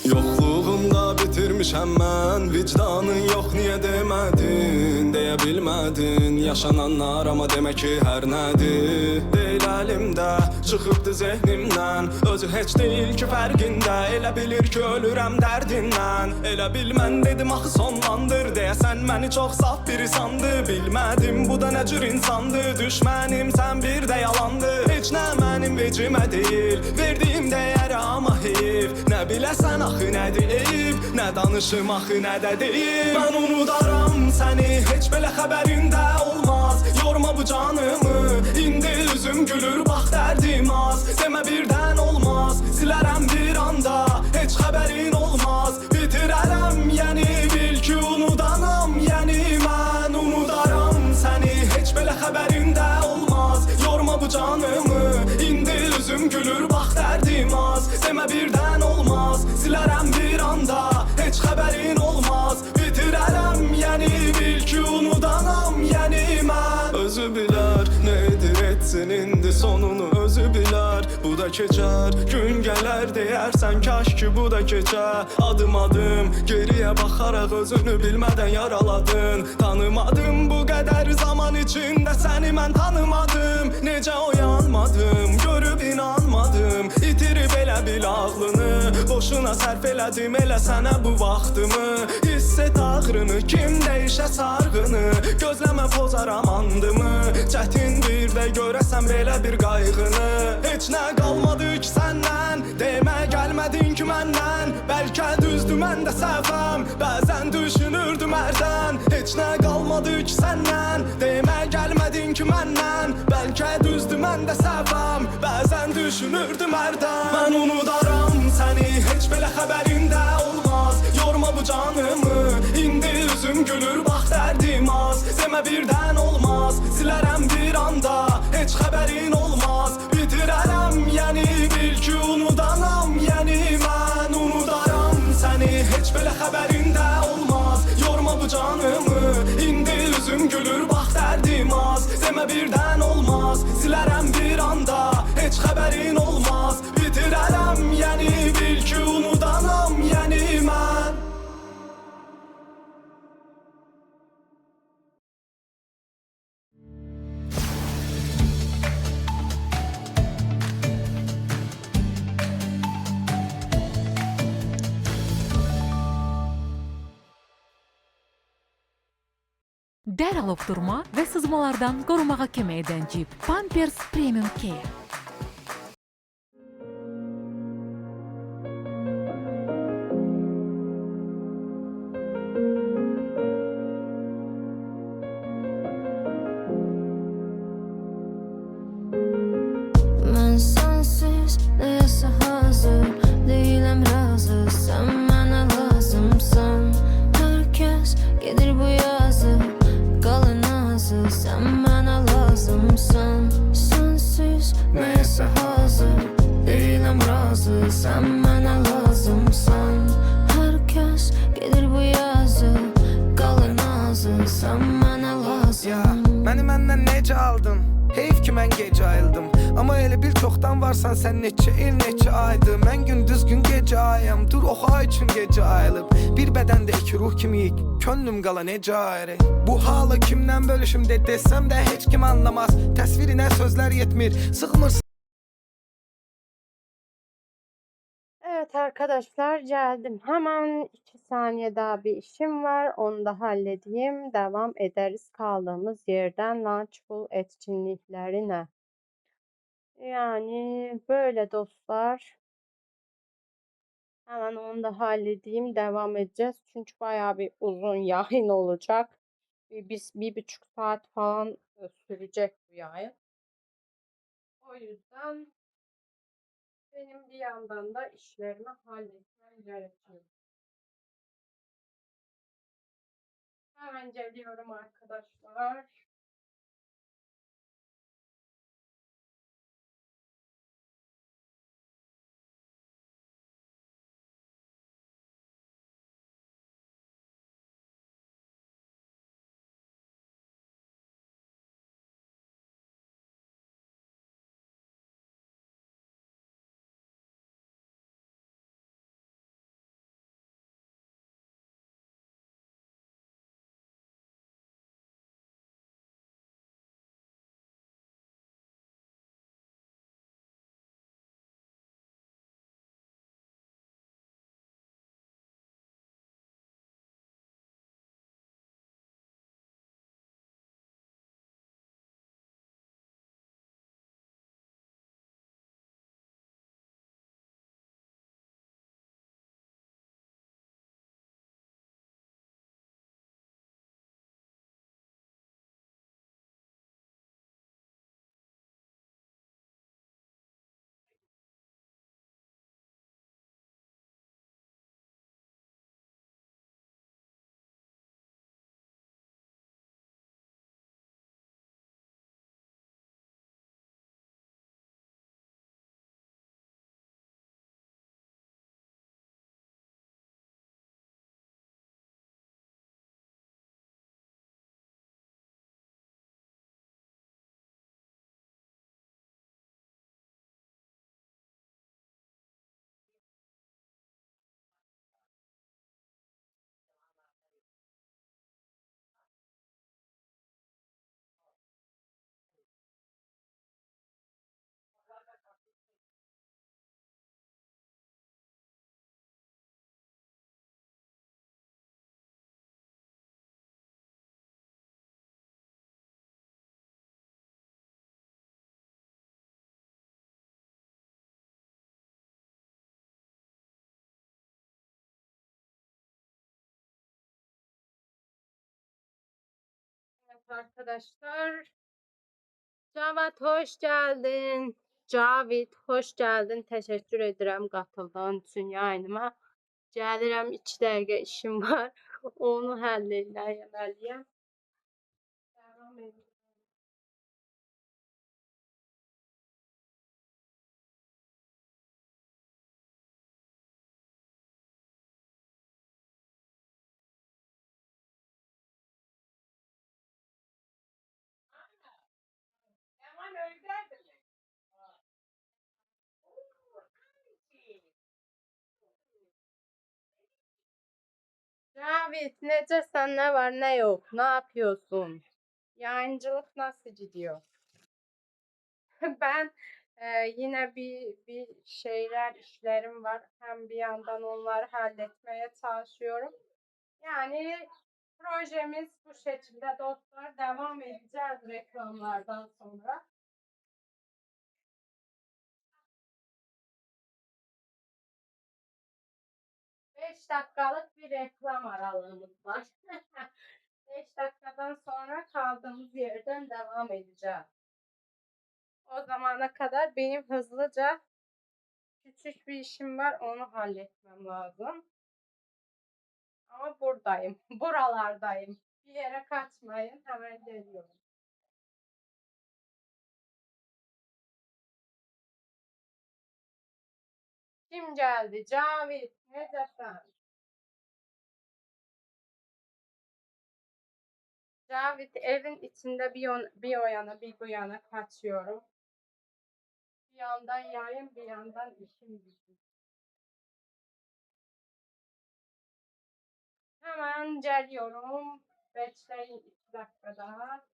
S4: Yokluğumda bitirmişəm mən, vicdanın yox niyə demədin, deyə bilmədin yaşananlar, amma demək ki hər nədir. Deyil əlimdə, çıxıbdı zehnimdən, özü heç deyil ki fərqində, elə bilir ki ölürəm dərdindən. Elə bil mən dedim axı sonlandır, deyəsən məni çox saf biri sandı. Bilmədim bu da nə cür insandı, düşmənim sən bir də yalandı. Heç nə mənim vecimə deyil, verdiyim dəyərə amma heyif. Nə biləsən axı nə deyib, nə danışım axı nə də deyib. Mən unudaram səni, heç belə xəbərində olmaz. Yorma bu canımı, indi üzüm gülür, bax dərdim az. Demə birdən olmaz, silərəm bir anda, heç xəbərin olmaz. Bitirərəm, yəni bil ki unudanam, yəni mən unudaram səni, heç belə xəbərində olmaz. Yorma bu canımı, indi üzüm gülür, bax dərdim az. Demə birdən olmaz, silərəm bir anda, heç xəbərin olmaz. Bitirərəm, yəni bil ki unudanam, yəni mən. Özü bilər, nə edir etsin indi sonunu özü bilər. Bu da keçər, gün gələr deyərsən kaş ki bu da keçər. Adım adım geriyə baxaraq özünü bilmədən yaraladın. Tanımadım bu qədər zaman içində səni mən tanımadım. Necə oyanmadım, görüb inanmadım, itirib elə bil ağlını. Boşuna sərf elədim elə sənə bu vaxtımı. Hiss et ağrını, kim dəyişə sarğını, gözləmə pozaram andımı. Çətin bir də görəsən belə bir qayğını. Heç nə qalmadı ki səndən, demə gəlmədin ki məndən. Bəlkə düzdür məndə səhvəm, bəzən düşünürdüm hərdən. Heç nə qalmadı ki səndən, demə gəlmədin ki məndən. Bəlkə düzdür məndə səhvəm, bəzən düşünürdüm hərdən. Mən unudaram səni, heç belə xəbərində olmaz. Yorma bu canımı, indi üzüm gülür, bax dərdim az. Demə birdən olmaz, silərəm bir anda, heç xəbərin olmaz. Bitirərəm, yəni bil ki unudanam, yəni mən unudaram səni, heç belə xəbərində olmaz. Yorma bu canımı, indi üzüm gülür, bax dərdim az. Demə birdən olmaz, silərəm bir anda, heç xəbərin
S5: dərhal ovturma və sızmalardan qorumağa kömək edən cip Pampers Premium Care.
S6: Ben sensiz neyse hazır değilim razı. Sen bana lazımsan. Herkes gelir bu yazı kalın ağzı. Sen bana lazımsan. Sensiz neyse hazır değilim razı. Sen bana lazımsan. Herkes gelir bu yazı kalın ağzı. Sen bana lazım.
S7: Ya, məni məndən necə aldın? Heyf ki mən gecə ayıldım. Amma elə bil çoxdan varsan sən neçə il, neçə aydır. Mən gündüz gün gecə ayam. Dur oxa üçün gecə ayılıb. Bir bədəndə iki ruh kimiyik. Könlüm qala necə ayrı. Bu halı kimdən bölüşüm desəm də heç kim anlamaz. Təsvirinə sözlər yetmir. Sığmır.
S3: Evet arkadaşlar, geldim. Hemen 2 saniye daha bir işim var. Onu da halledeyim. Devam ederiz kaldığımız yerden Lunchpool etkinliklerine. Yani böyle dostlar. Hemen onu da halledeyim. Devam edeceğiz. Çünkü bayağı bir uzun yayın olacak. Bir buçuk saat falan sürecek bu yayın. O yüzden benim bir yandan da işlerimi halletmem gerekiyor. Hemen geliyorum arkadaşlar. Evet arkadaşlar. Cavit hoş geldin. Cavit hoş geldin. Teşekkür ederim katıldığın için yayınıma. Gəlirəm 2 dəqiqə işim var. Onu həll etməliyəm. Devam edelim. Cavit, necəsən? Ne var ne yok? Ne yapıyorsun? Yayıncılık nasıl gidiyor? Ben yine bir şeyler, işlerim var. Hem bir yandan onları halletmeye çalışıyorum. Yani Projemiz bu şekilde dostlar. Devam edeceğiz reklamlardan sonra. Beş dakikalık bir reklam aralığımız var. 5 dakikadan sonra kaldığımız yerden devam edeceğiz. O zamana kadar benim hızlıca küçük bir işim var. Onu halletmem lazım. Ama buradayım. Buralardayım. Bir yere kaçmayın. Hemen geliyorum. Kim geldi? Cavit. Ne desem? Cavit evin içinde bir o yana bir bu yana kaçıyorum. Bir yandan yayın bir yandan işim gücüm. Hemen geliyorum. Bekleyin 2 dakika daha.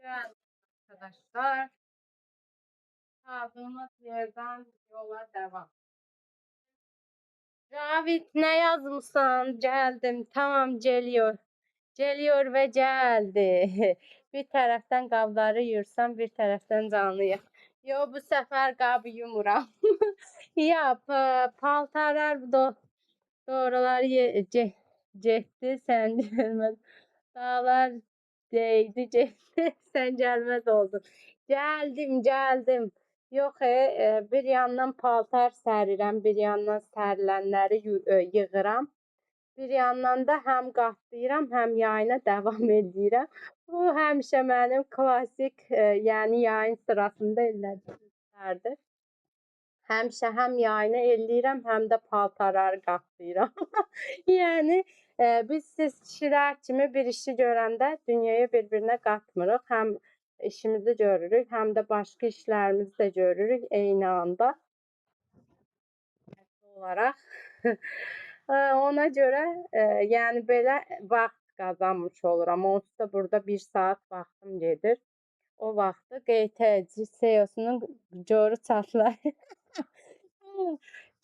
S3: Gel arkadaşlar. Kaldığımız yerden yola devam. Cavit ne yazmışsan geldim. Tamam geliyor. Geliyor ve geldi. Bir taraftan qabları yursam bir taraftan canlıyım. Yo bu sefer qabı yumuram. Ya paltarlar doğrular getdi sen gelmez. Dağlar değdi getdi sen gelmez oldun. Geldim. Yox, bir yandan paltar sərirəm, bir yandan sərilənləri yığıram. Bir yandan da həm qatlayıram, həm yayına davam edirəm. Bu həmişə mənim klassik, yəni yayın sırasında elədiklərimdir. Həmişə həm yayını elləyirəm, həm də paltarları qatlayıram. Yəni biz siz kişilər kimi bir işi görəndə dünyayı bir-birinə qatmırıq. Həm işimizi görürük, həm də başqa işlərimizi də görürük eyni anda olaraq. Ona görə yəni belə vaxt qazanmış oluram. Onsuz da burada 1 saat vaxtım gedir. O vaxtı QTC CEO'sunun coru çatlayır.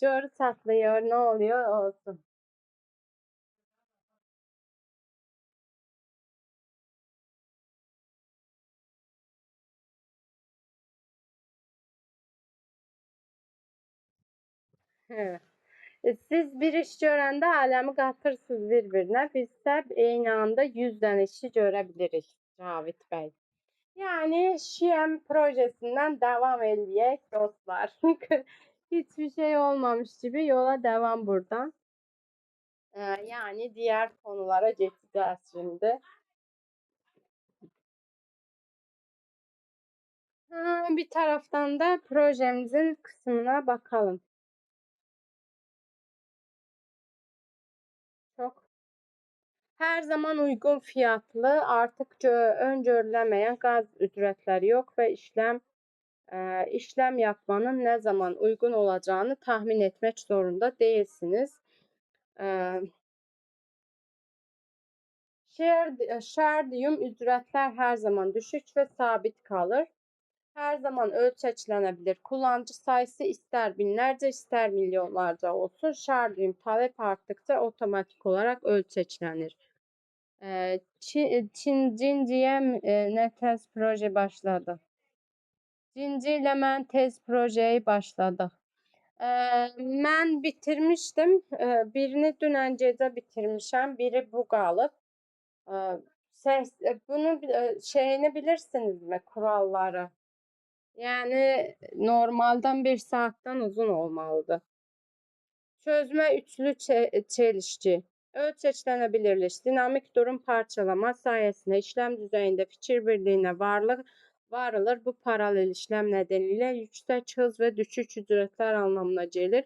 S3: Coru çatlıyor, ne oluyor olsun. Evet. Siz bir iş görəndə aləmi qatırsınız bir-birinə. Biz də eyni anda 100 dənə işi görə bilirik Cavit bəy. Yəni Şiyəm projesindən devam eləyək dostlar. Hiçbir şey olmamış gibi yola devam buradan. Yani diğer konulara geçeceğiz şimdi. Bir taraftan da projemizin kısmına bakalım. Çok her zaman uygun fiyatlı, artık öngörülemeyen gaz ücretleri yok ve işlem yapmanın ne zaman uygun olacağını tahmin etmek zorunda değilsiniz. Şərdiyum ücretlər hər zaman düşük və sabit kalır. Her zaman ölçeklenebilir. Kullanıcı sayısı ister binlerce ister milyonlarca olsun. Şardiyum talep arttıkça otomatik olarak ölçeklenir. Cinci'ye ne tez proje başladı? Cinci ile mən tez projeyi başladık. Mən bitirmişdim. Birini dünən gecə bitirmişəm. Biri bu qalıb. Bunu şeyini bilirsinizmi kuralları? Yani normalden 1 saatten uzun olmalıdır. Çözme üçlü çelişki. Ölçeklenebilirlik, dinamik durum parçalama sayesinde işlem düzeyinde fikir birliğine varılır. Bu paralel işlem nedeniyle yüksek hız ve düşük ücretler anlamına gelir.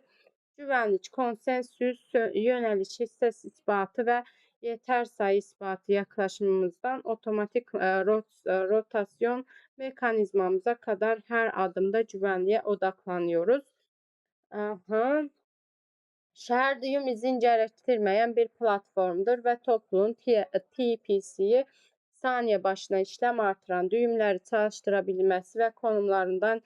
S3: Güvenlik, konsensüs, yöneliş, hisses ispatı ve yeter sayı ispatı yaklaşımımızdan otomatik rotasyon mekanizmamıza kadar her adımda güvenliğe odaklanıyoruz. Aha. Şerdiyum izin gerektirmeyen bir platformdur ve topluluğun TPC'yi saniye başına işlem artıran düğümleri çalıştırabilmesi ve konumlarından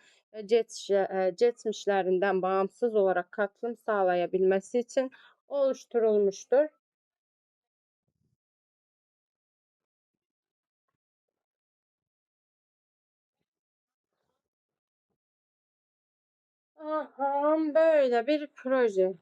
S3: geçmişlerinden bağımsız olarak katılım sağlayabilmesi için oluşturulmuştur. Aha, böyle bir proje.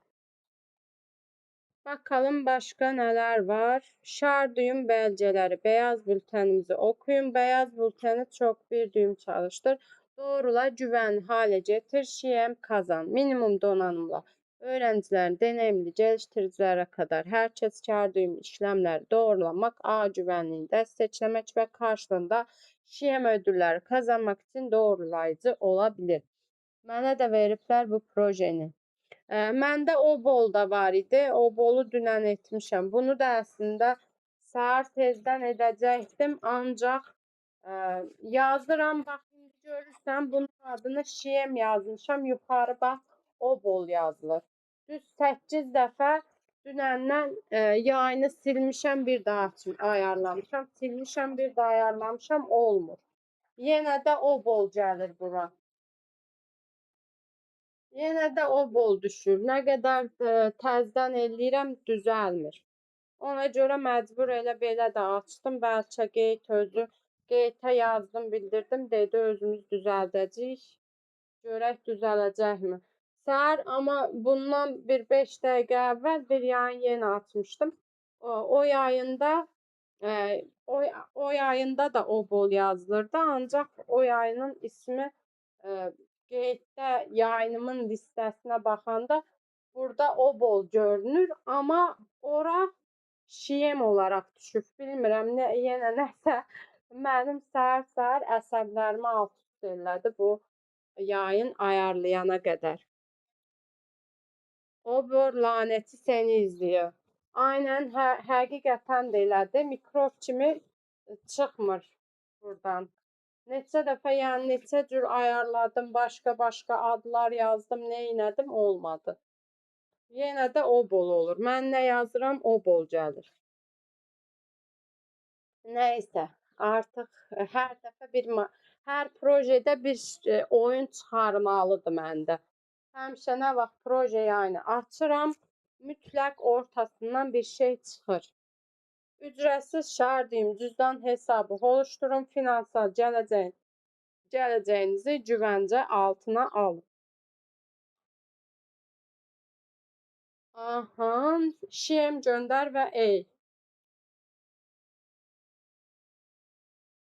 S3: Bakalım başka neler var. Şardiyum belgeleri. Beyaz bültenimizi okuyun. Beyaz bülteni çok bir düğüm çalıştır. Doğrula, güvenli hale getir. Şiem kazan. Minimum donanımla. Öğrencilerin deneyimli geliştiricilere kadar herkes şardiyum işlemleri doğrulamak, ağ güvenliğini desteklemek ve karşılığında Şiem ödülleri kazanmak için doğrulayıcı olabilir. Mənə də veriblər bu projeni. Məndə Obol da var idi. Obolu dünən etmişəm. Bunu da əslində səhər tezdən edəcəkdim. Ancaq yazıram. Bax, indi görürsən bunun adını Şiem yazmışam. Yuxarı bax Obol yazılır. Düz 8 dəfə dünəndən yayını silmişəm. Bir daha ayarlamışam. Silmişəm, bir daha ayarlamışam. Olmur. Yenə də Obol gəlir bura. Yenə də o bol düşür. Nə qədər təzdən eləyirəm, düzəlmir. Ona görə məcbur elə belə də açdım. Bəlkə qeyd özü, qeydə yazdım, bildirdim. Dedi özümüz düzəldəcəyik. Görək düzələcəkmi? Səhər, amma bundan bir 5 dəqiqə əvvəl bir yayın yenə açmışdım. O yayında o yayında da o bol yazılırdı. Ancaq o yayının ismi qeyddə yayınımın listəsinə baxanda burada o bol görünür, amma ora Şiem olaraq düşüb. Bilmirəm, yenə nəsə mənim səhər-səhər əsəblərimi alt-üst elədi bu yayın ayarlayana qədər. O bor lanəti səni izləyir. Aynen həqiqətən də elədi. Mikrob kimi çıxmır buradan. Neçə dəfə, yəni neçə cür ayarladım, başqa adlar yazdım, nə elədim, olmadı. Yenə də o bol olur. Mən nə yazıram, o bol gəlir. Nəysə, artıq hər dəfə hər projedə bir oyun çıxarmalıdır məndə. Həmişə nə vaxt proje yayını açıram, mütləq ortasından bir şey çıxır. Ücretsiz şardiyum cüzdan hesabı oluşturun. Finansal geleceğinizi güvence altına alın. Aha, Şiem gönder ve ey.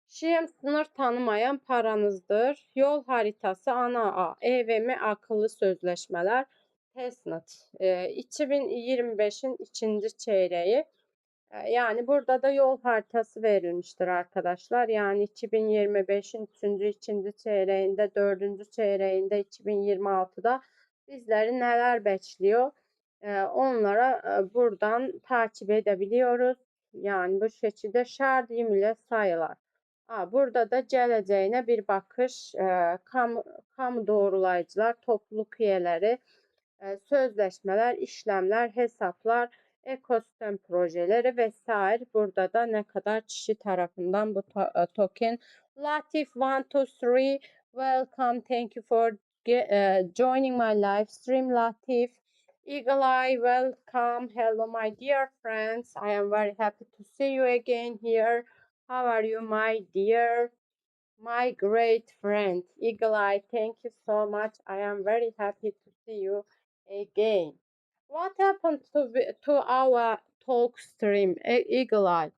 S3: Şiem sınır tanımayan paranızdır. Yol haritası ana A. EVM akıllı sözleşmeler. Testnet. 2025'in ikinci çeyreği. Yani burada da yol haritası verilmiştir arkadaşlar. Yani 2025'in 3. ikinci çeyreğinde, 4. çeyreğinde, 2026'da bizleri neler bekliyor? Onlara buradan takip edebiliyoruz. Yani bu şekilde şardiyum ile sayılar. Burada da geleceğine bir bakış, kamu doğrulayıcılar, topluluk üyeleri, sözleşmeler, işlemler, hesaplar, ekosistem projeleri vesaire. Burada da ne kadar kişi tarafından bu token. Latif 123 welcome, thank you for joining my live stream. Latif, Eagle Eye, welcome. Hello, my dear friends. I am very happy to see you again here. How are you, my dear, my great friend? Eagle Eye, thank you so much. I am very happy to see you again. What happened to our talk stream, Eagle Eye?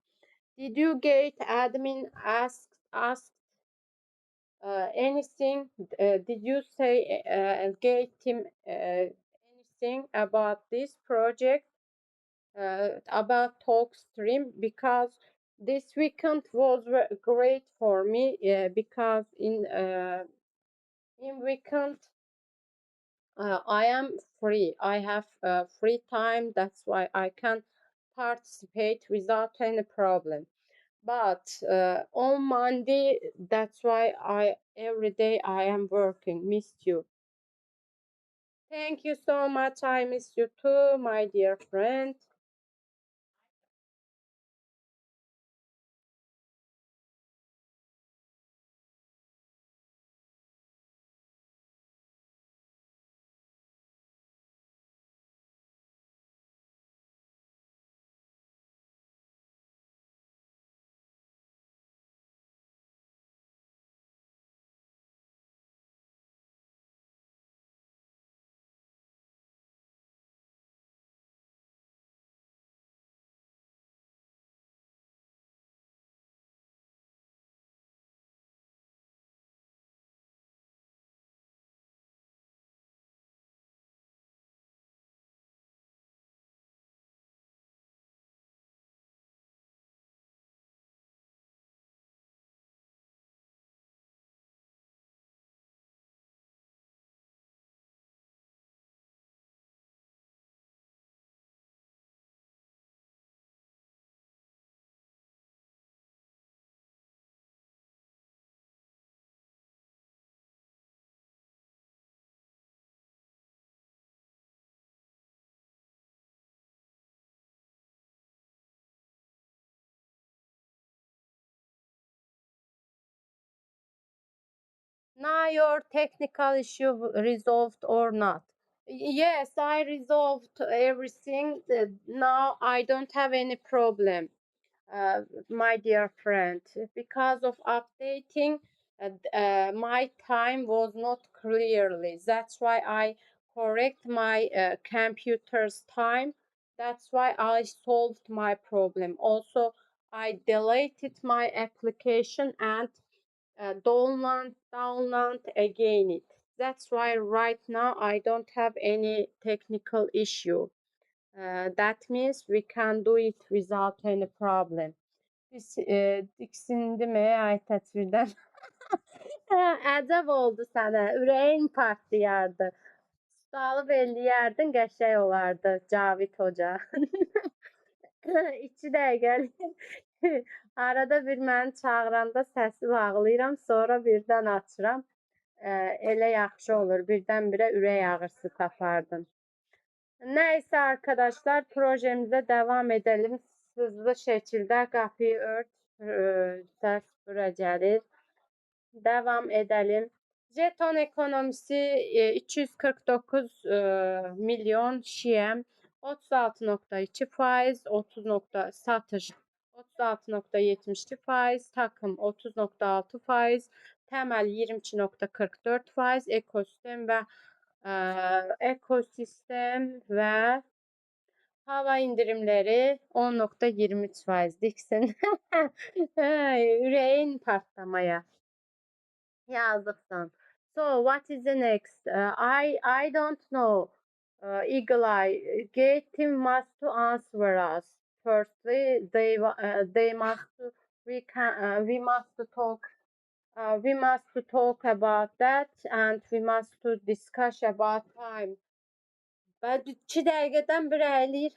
S3: Did you get admin asked anything? Did you say get him anything about this project, about TalkStream? Because this weekend was great for me, because in weekend I am free. I have free time. That's why I can participate without any problem. But on Monday, that's why every day I am working. Missed you. Thank you so much. I miss you too, my dear friend. Now your technical issue resolved or not? Yes, I resolved everything. Now I don't have any problem, my dear friend. Because of updating, my time was not clearly. That's why I correct my computer's time. That's why I solved my problem. Also, I deleted my application and download again it. That's why right now I don't have any technical issue. That means we can do it without any problem. Biz diksindi mi ay təsvirdən? Əcəb oldu sənə. Ürəyin partlayardı. Salıb elləyərdin, qəşəng olardı Cavid Hoca. 2 dəqiqə arada bir məni çağıranda səsi bağlayıram, sonra birdən açıram. Elə yaxşı olur. Birdən-birə ürək ağrısı tapardın. Neyse arkadaşlar, projemize devam edelim. Hızlı şekilde kapıyı ört, ses bura gəlir. Devam edelim. Jeton ekonomisi 249 milyon şiem, 36,2%, 30 satış 36,72%, takım 30,6%, temel 22,44%, ekosistem ve hava indirimleri 10,23%. Diksin. Yüreğin patlamaya. Yazıksan. So what is the next? I don't know. Eagle Eye, Gate team must to answer us. Firstly, they must to, we must to talk. We must to talk about that and we must to discuss about time. Ben 2 dəqiqədən bir əyiləyir.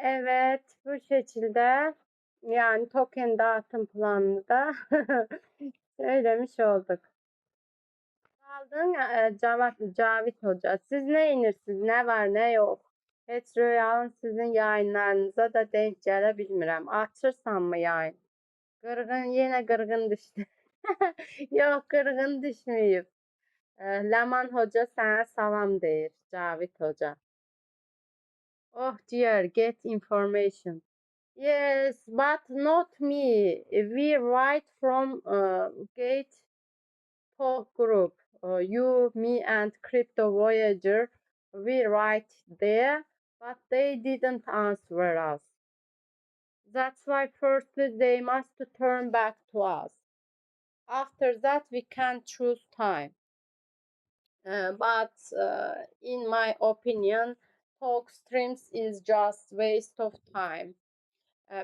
S3: Evet, bu şekilde yani token dağıtım planını da söylemiş olduk. Kaldın Cavit Hoca. Siz ne inirsiniz? Ne var ne yok? Heç Royal'ın sizin yayınlarınıza da denk gələ bilmirəm. Açırsan mı yayın? Qırğın, yenə qırğın düşdü. Yox, qırğın düşməyib. Ləman Hoca sənə salam deyir, Cavit Hoca. Oh dear, get information. Yes, but not me. We write from Gate Talk group. You, me, and Crypto Voyager. We write there, but they didn't answer us. That's why firstly they must turn back to us. After that, we can choose time. But in my opinion, talk streams is just waste of time.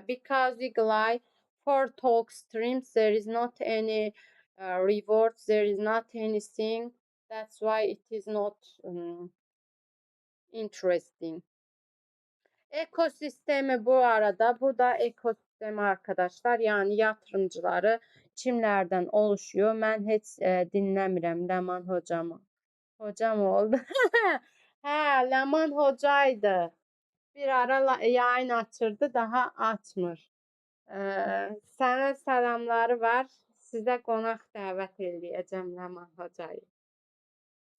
S3: Because we glide for talk streams, there is not any rewards, there is not anything. That's why it is not interesting. Ekosistemi bu arada, bu da ekosistemi arkadaşlar. Yani yatırımcıları kimlerden oluşuyor? Ben hiç dinləmirəm Ləman hocamı. Hocam oldu. Hə, Ləman hocaydı. Bir ara yayın açırdı, daha açmır. Sənə salamları var. Sizə qonaq dəvət eləyəcəm Ləman hocayı.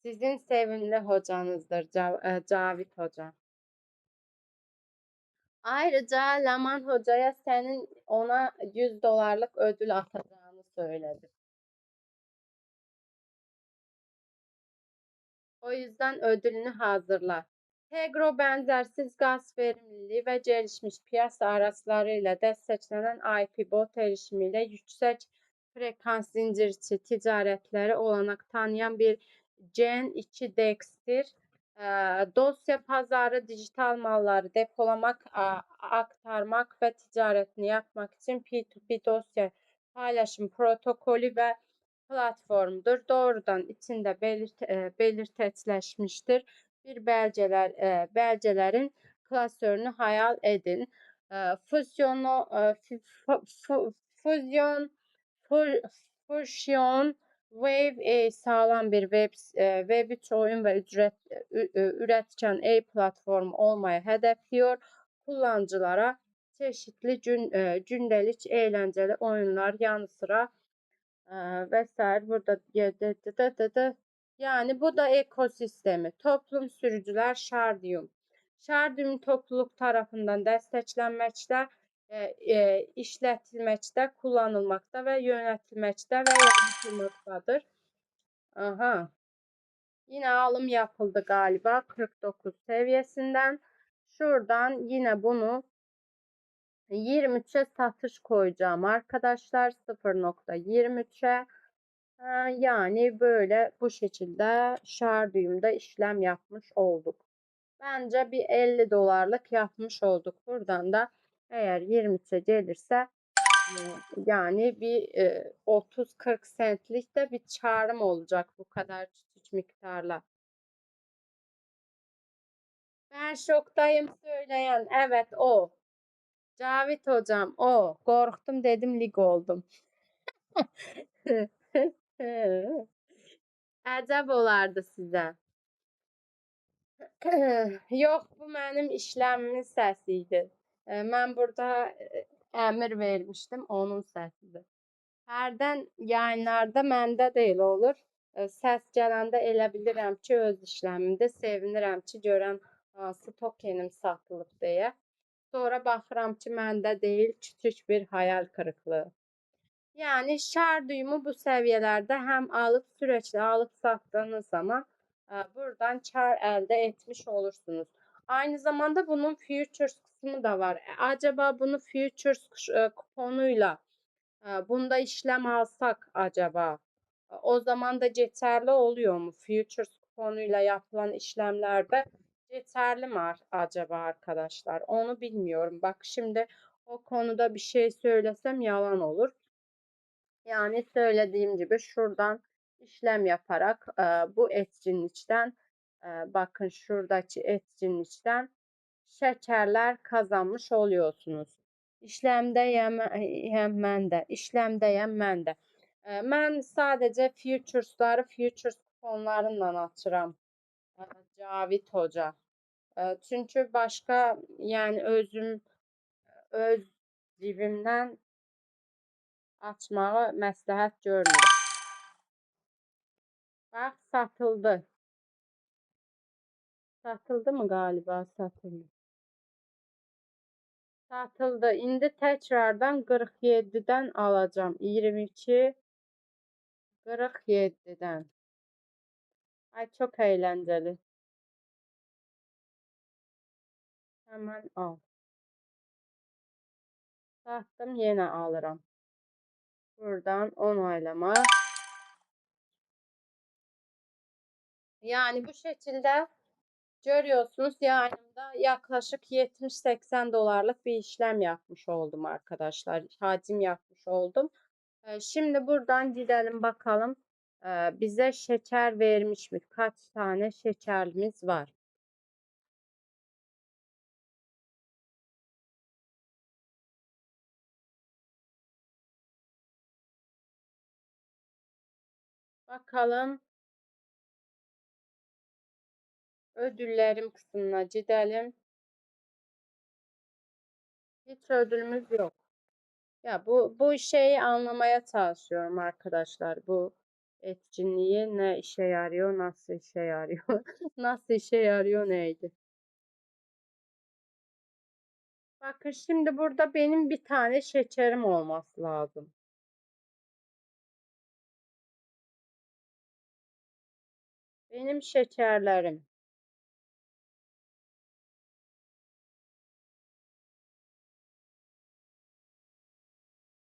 S3: Sizin sevimli hocanızdır Cavit hoca. Ayrıca Ləman hocaya sənin ona 100 dolarlık ödül atacağını söyledi. O yüzden ödülünü hazırla. Tegro benzersiz gaz verimliliği ve gelişmiş piyasa araçlarıyla desteklenen IP-bot erişimiyle yüksek frekans zincirçi ticaretleri olanak tanıyan bir Gen 2 Dex'tir. Dosya pazarı dijital malları depolamak, aktarmak ve ticaretini yapmak için P2P dosya paylaşım protokolü ve platformdur. Doğrudan içinde belirteçleşmiştir. Bir belgelerin klasörünü hayal edin. Fusion Wave sağlam bir Web3 oyun ve üretken platformu olmayı hedefliyor. Kullanıcılara çeşitli gündelik eğlenceli oyunlar yanı sıra vesaire burada yani bu da ekosistemi. Toplum sürücüler Shardium. Shardium topluluk tarafından desteklenmekte, işletilmekte, kullanılmakta ve yönetilmekte ve yaratılmaktadır. Aha. Yine alım yapıldı galiba 49 seviyesinden. Şuradan yine bunu 23'e satış koyacağım arkadaşlar. 0.23'e. Yani böyle bu şekilde Shardium'da işlem yapmış olduk. Bence bir 50 dolarlık yapmış olduk. Buradan da eğer 23'e gelirse yani bir 30-40 centlik de bir çağrım olacak bu kadar küçük miktarla. Ben şoktayım söyleyen. Evet o. Cavit hocam o. Korktum dedim lig oldum. Əcəb olardı sizə. Yox, bu mənim işləmimin səsi idi. Mən burada əmir vermişdim, onun səsidir. Hərdən yayınlarda məndə də elə olur. Səs gələndə elə bilirəm ki, öz işləmimdir. Sevinirəm ki, görən hansı tokenim satılıb deyə. Sonra baxıram ki, məndə deyil, küçük bir hayal kırıklığı. Yani Shardium'u bu seviyelerde hem alıp sürekli alıp sattığınız zaman buradan kar elde etmiş olursunuz. Aynı zamanda bunun futures kısmı da var. Acaba bunu futures kuponuyla bunda işlem alsak acaba o zaman da geçerli oluyor mu? Futures kuponuyla yapılan işlemlerde geçerli mi acaba arkadaşlar? Onu bilmiyorum. Bak şimdi o konuda bir şey söylesem yalan olur. Yani söylediğim gibi şuradan işlem yaparak bu etkinlikten bakın şuradaki etkinlikten şekerler kazanmış oluyorsunuz. İşlemdəyəm mən də, işlemdəyəm mən də. Mən sadəcə futures kuponlarından açıram. Cavid Hoca. Çünkü başka yani öz cibimdən açmağı məsləhət görmürəm. Bax, satıldı. Satıldı mı galiba? Satıldı. Satıldı. İndi tekrardan 47'den alacağım. 22 47'den. Ay çok eğlenceli. Hemen al. Sattım, yine alırım. Buradan onaylama. Yani bu şekilde görüyorsunuz, yanımda yaklaşık 70-80 dolarlık bir işlem yapmış oldum arkadaşlar. Hacim yapmış oldum. Şimdi buradan gidelim bakalım. Bize şeker vermiş mi? Kaç tane şekerimiz var? Bakalım. Ödüllerim kısmına gidelim. Hiç ödülümüz yok. Ya bu şeyi anlamaya çalışıyorum arkadaşlar. Bu etkinliği ne işe yarıyor, nasıl işe yarıyor, nasıl işe yarıyor neydi? Bakın şimdi burada benim bir tane şekerim olması lazım. Benim şekerlerim.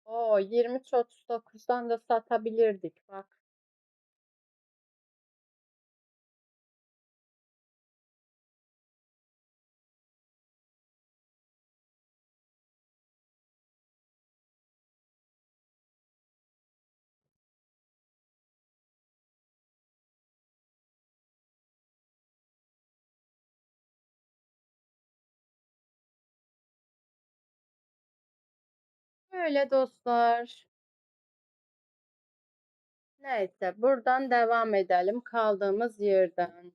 S3: O 23.39'dan da satabilirdik bak. Böyle dostlar. Neyse, buradan devam edelim kaldığımız yerden.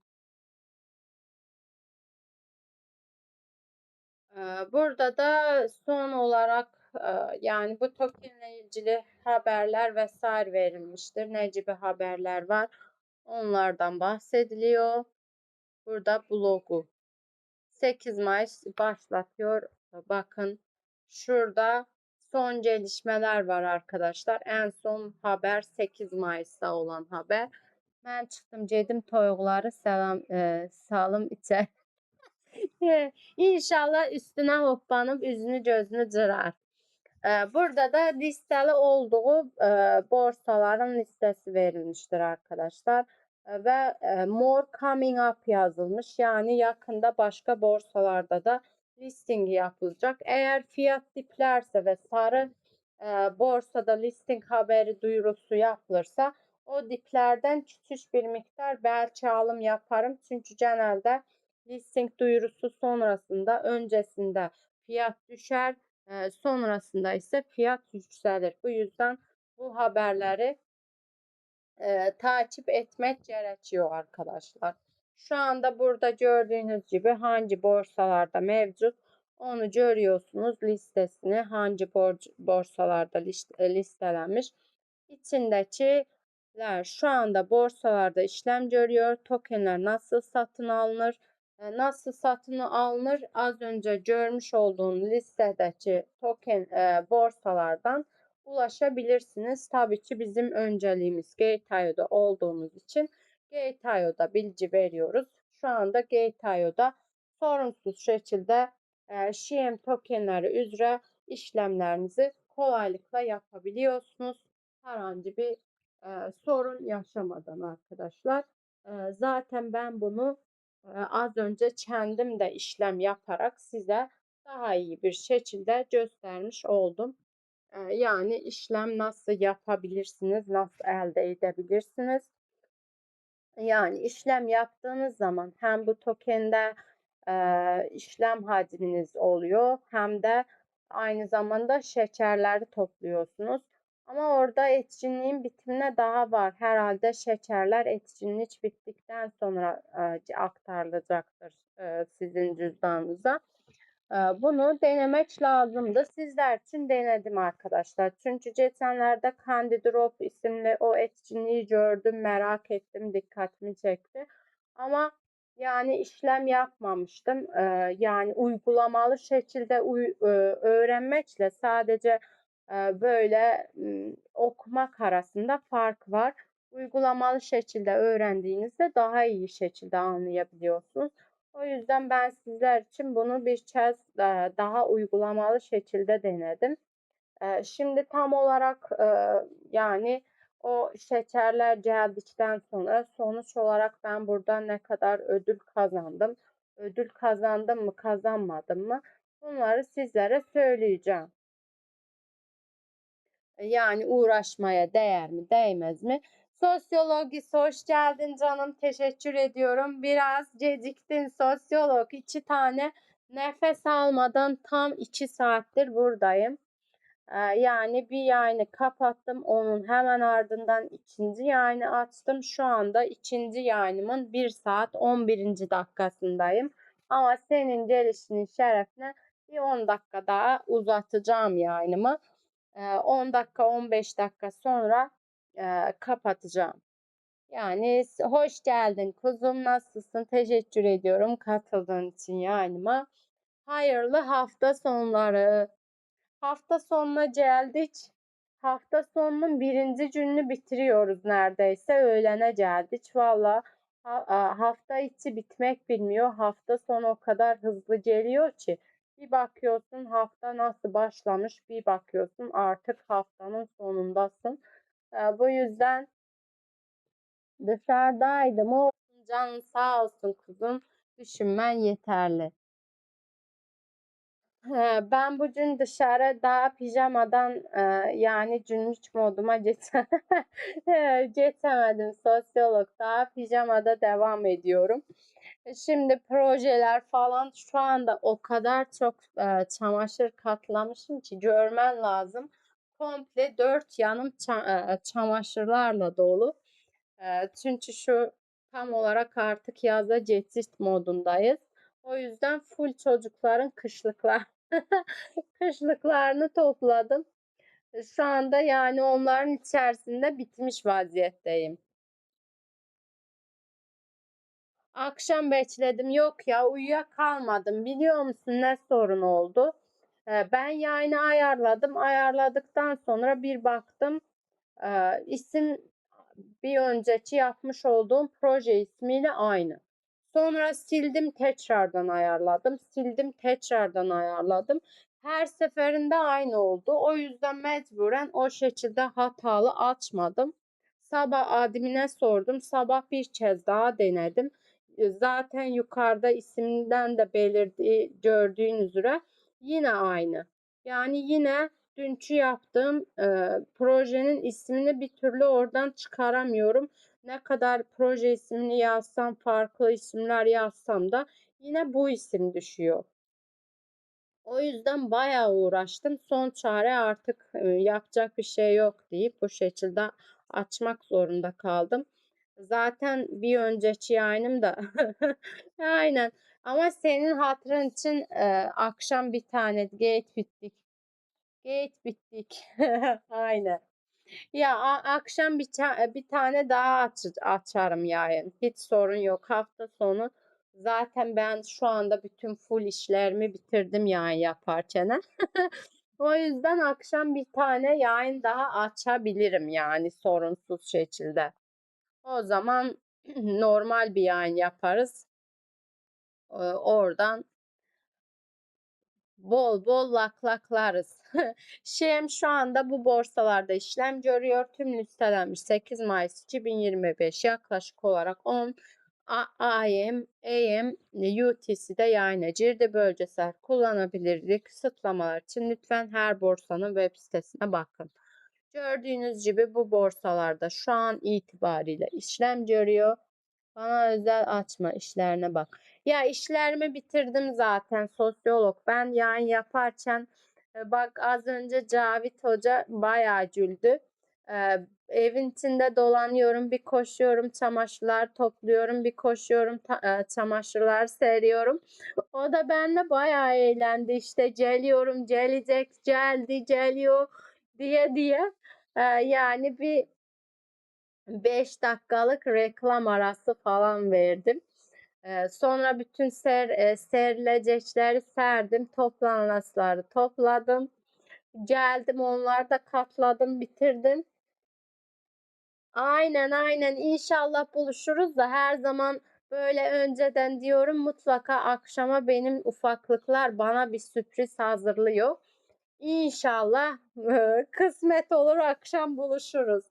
S3: Burada da son olarak yani bu tokenle ilgili haberler vesaire verilmiştir. Ne gibi haberler var? Onlardan bahsediliyor. Burada blogu 8 Mayıs başlatıyor. Bakın şurada son gelişmeler var arkadaşlar. En son haber 8 Mayıs'ta olan haber. Ben çıktım gedim toyuqları salım içə. İnşallah üstüne hoppanıp üzünü gözünü cırar. Burada da listeli olduğu borsaların listesi verilmiştir arkadaşlar. Ve more coming up yazılmış. Yani yakında başka borsalarda da listing yapılacak. Eğer fiyat diplerse ve sarı borsada listing haberi duyurusu yapılırsa o diplerden küçük bir miktar belki alım yaparım. Çünkü genelde listing duyurusu sonrasında öncesinde fiyat düşer. Sonrasında ise fiyat yükselir. Bu yüzden bu haberleri takip etmek gerekiyor arkadaşlar. Şu anda burada gördüğünüz gibi hangi borsalarda mevcut onu görüyorsunuz, listesini hangi borsalarda listelenmiş. İçindekiler şu anda borsalarda işlem görüyor. Tokenler nasıl satın alınır? Nasıl satın alınır? Az önce görmüş olduğum listedeki token borsalardan ulaşabilirsiniz. Tabii ki bizim önceliğimiz Gate.io'da olduğumuz için Gate.io'da bilgi veriyoruz. Şu anda Gate.io'da sorunsuz şekilde Shiem tokenleri üzere işlemlerinizi kolaylıkla yapabiliyorsunuz. Herhangi bir sorun yaşamadan arkadaşlar. Zaten ben bunu az önce kendim de işlem yaparak size daha iyi bir şekilde göstermiş oldum. Yani işlem nasıl yapabilirsiniz, nasıl elde edebilirsiniz? Yani işlem yaptığınız zaman hem bu tokende işlem hacminiz oluyor. Hem de aynı zamanda şekerleri topluyorsunuz. Ama orada etkinliğin bitimine daha var. Herhalde şekerler etkinlik bittikten sonra aktarılacaktır sizin cüzdanınıza. Bunu denemek lazımdı. Sizler için denedim arkadaşlar. Çünkü geçenlerde Candy Drop isimli o etkinliği gördüm, merak ettim, dikkatimi çekti. Ama yani işlem yapmamıştım. Yani uygulamalı şekilde öğrenmekle sadece böyle okumak arasında fark var. Uygulamalı şekilde öğrendiğinizde daha iyi şekilde anlayabiliyorsunuz. O yüzden ben sizler için bunu bir kez daha uygulamalı şekilde denedim. Şimdi tam olarak yani o şekerler geldikten sonra sonuç olarak ben buradan ne kadar ödül kazandım, ödül kazandım mı kazanmadım mı bunları sizlere söyleyeceğim. Yani uğraşmaya değer mi, değmez mi? Sosyologisi hoş geldin canım. Teşekkür ediyorum. Biraz geciktin sosyolog. 2 tane nefes almadan tam 2 saattir buradayım. Yani bir yayını kapattım. Onun hemen ardından ikinci yayını açtım. Şu anda ikinci yayınımın 1 saat 11. dakikasındayım. Ama senin gelişinin şerefine bir 10 dakika daha uzatacağım yayınımı. 10 dakika 15 dakika sonra kapatacağım. Yani hoş geldin kuzum, nasılsın? Teşekkür ediyorum katıldığın için yayınıma. Hayırlı hafta sonları. Hafta sonuna geldik. Hafta sonunun birinci gününü bitiriyoruz neredeyse. Öğlene geldik. Valla hafta içi bitmek bilmiyor. Hafta sonu o kadar hızlı geliyor ki. Bir bakıyorsun hafta nasıl başlamış. Bir bakıyorsun artık haftanın sonundasın. Bu yüzden dışarıdaydım. O canın sağ olsun kuzum. Düşünmen yeterli. Ben bugün dışarı daha pijamadan yani günlük moduma geçemedim. Sosyolog daha pijamada devam ediyorum. Şimdi projeler falan şu anda o kadar çok çamaşır katlamışım ki görmen lazım. Komple 4 yanım çamaşırlarla dolu. Çünkü şu tam olarak artık yaza geçiş modundayız. O yüzden full çocukların kışlıklarını topladım. Şu anda yani onların içerisinde bitmiş vaziyetteyim. Akşam bekledim. Yok ya uyuyakalmadım. Biliyor musun ne sorun oldu? Ben yayını ayarladım. Ayarladıktan sonra bir baktım. İsim bir önceki yapmış olduğum proje ismiyle aynı. Sonra sildim tekrardan ayarladım. Sildim tekrardan ayarladım. Her seferinde aynı oldu. O yüzden mecburen o şekilde hatalı açmadım. Sabah admine sordum. Sabah bir kez daha denedim. Zaten yukarıda isimden de belirdiği gördüğünüz üzere yine aynı. Yani yine dünkü yaptığım projenin ismini bir türlü oradan çıkaramıyorum. Ne kadar proje ismini yazsam, farklı isimler yazsam da yine bu isim düşüyor. O yüzden bayağı uğraştım. Son çare artık yapacak bir şey yok deyip bu şekilde açmak zorunda kaldım. Zaten bir önceki yayınım da aynen. Ama senin hatırın için akşam bir tane gate bittik. Gate bittik. Aynen. Ya akşam bir tane daha açarım yayın. Hiç sorun yok. Hafta sonu zaten ben şu anda bütün full işlerimi bitirdim yayın yaparken. O yüzden akşam bir tane yayın daha açabilirim yani sorunsuz şekilde. O zaman normal bir yayın yaparız. Oradan bol bol laklaklarız. Şem şu anda bu borsalarda işlem görüyor. Tüm listelenmiş 8 Mayıs 2025 yaklaşık olarak 10 AM UTC'de yayına girdi. Bölgesel kullanabilirlik kısıtlamalar için lütfen her borsanın web sitesine bakın. Gördüğünüz gibi bu borsalarda şu an itibariyle işlem görüyor. Bana özel açma, işlerine bak. Ya işlerimi bitirdim zaten, sosyolog. Ben yayın yaparken bak az önce Cavit Hoca bayağı güldü. Evin içinde dolanıyorum, bir koşuyorum, çamaşırlar topluyorum, bir koşuyorum, çamaşırlar seriyorum. O da benimle bayağı eğlendi. İşte geliyorum, gelecek, geldi, geliyor diye. Yani bir 5 dakikalık reklam arası falan verdim. Sonra bütün serilecekleri serdim. Toplanılanları topladım. Geldim, onları da katladım, bitirdim. Aynen inşallah buluşuruz da her zaman böyle önceden diyorum, mutlaka akşama benim ufaklıklar bana bir sürpriz hazırlıyor. İnşallah kısmet olur, akşam buluşuruz.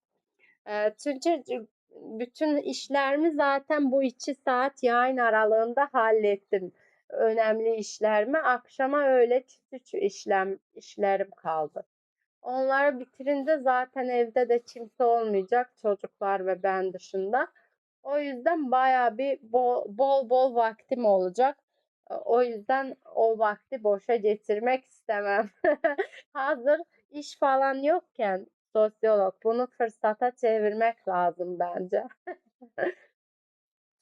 S3: Çünkü bütün işlerimi zaten bu 2 saat yayın aralığında hallettim. Önemli işlerimi. Akşama öyle küçük işlerim kaldı. Onları bitirince zaten evde de kimse olmayacak, çocuklar ve ben dışında. O yüzden bayağı bir bol vaktim olacak. O yüzden o vakti boşa geçirmek istemem. Hazır iş falan yokken sosyolog, bunu fırsata çevirmek lazım bence.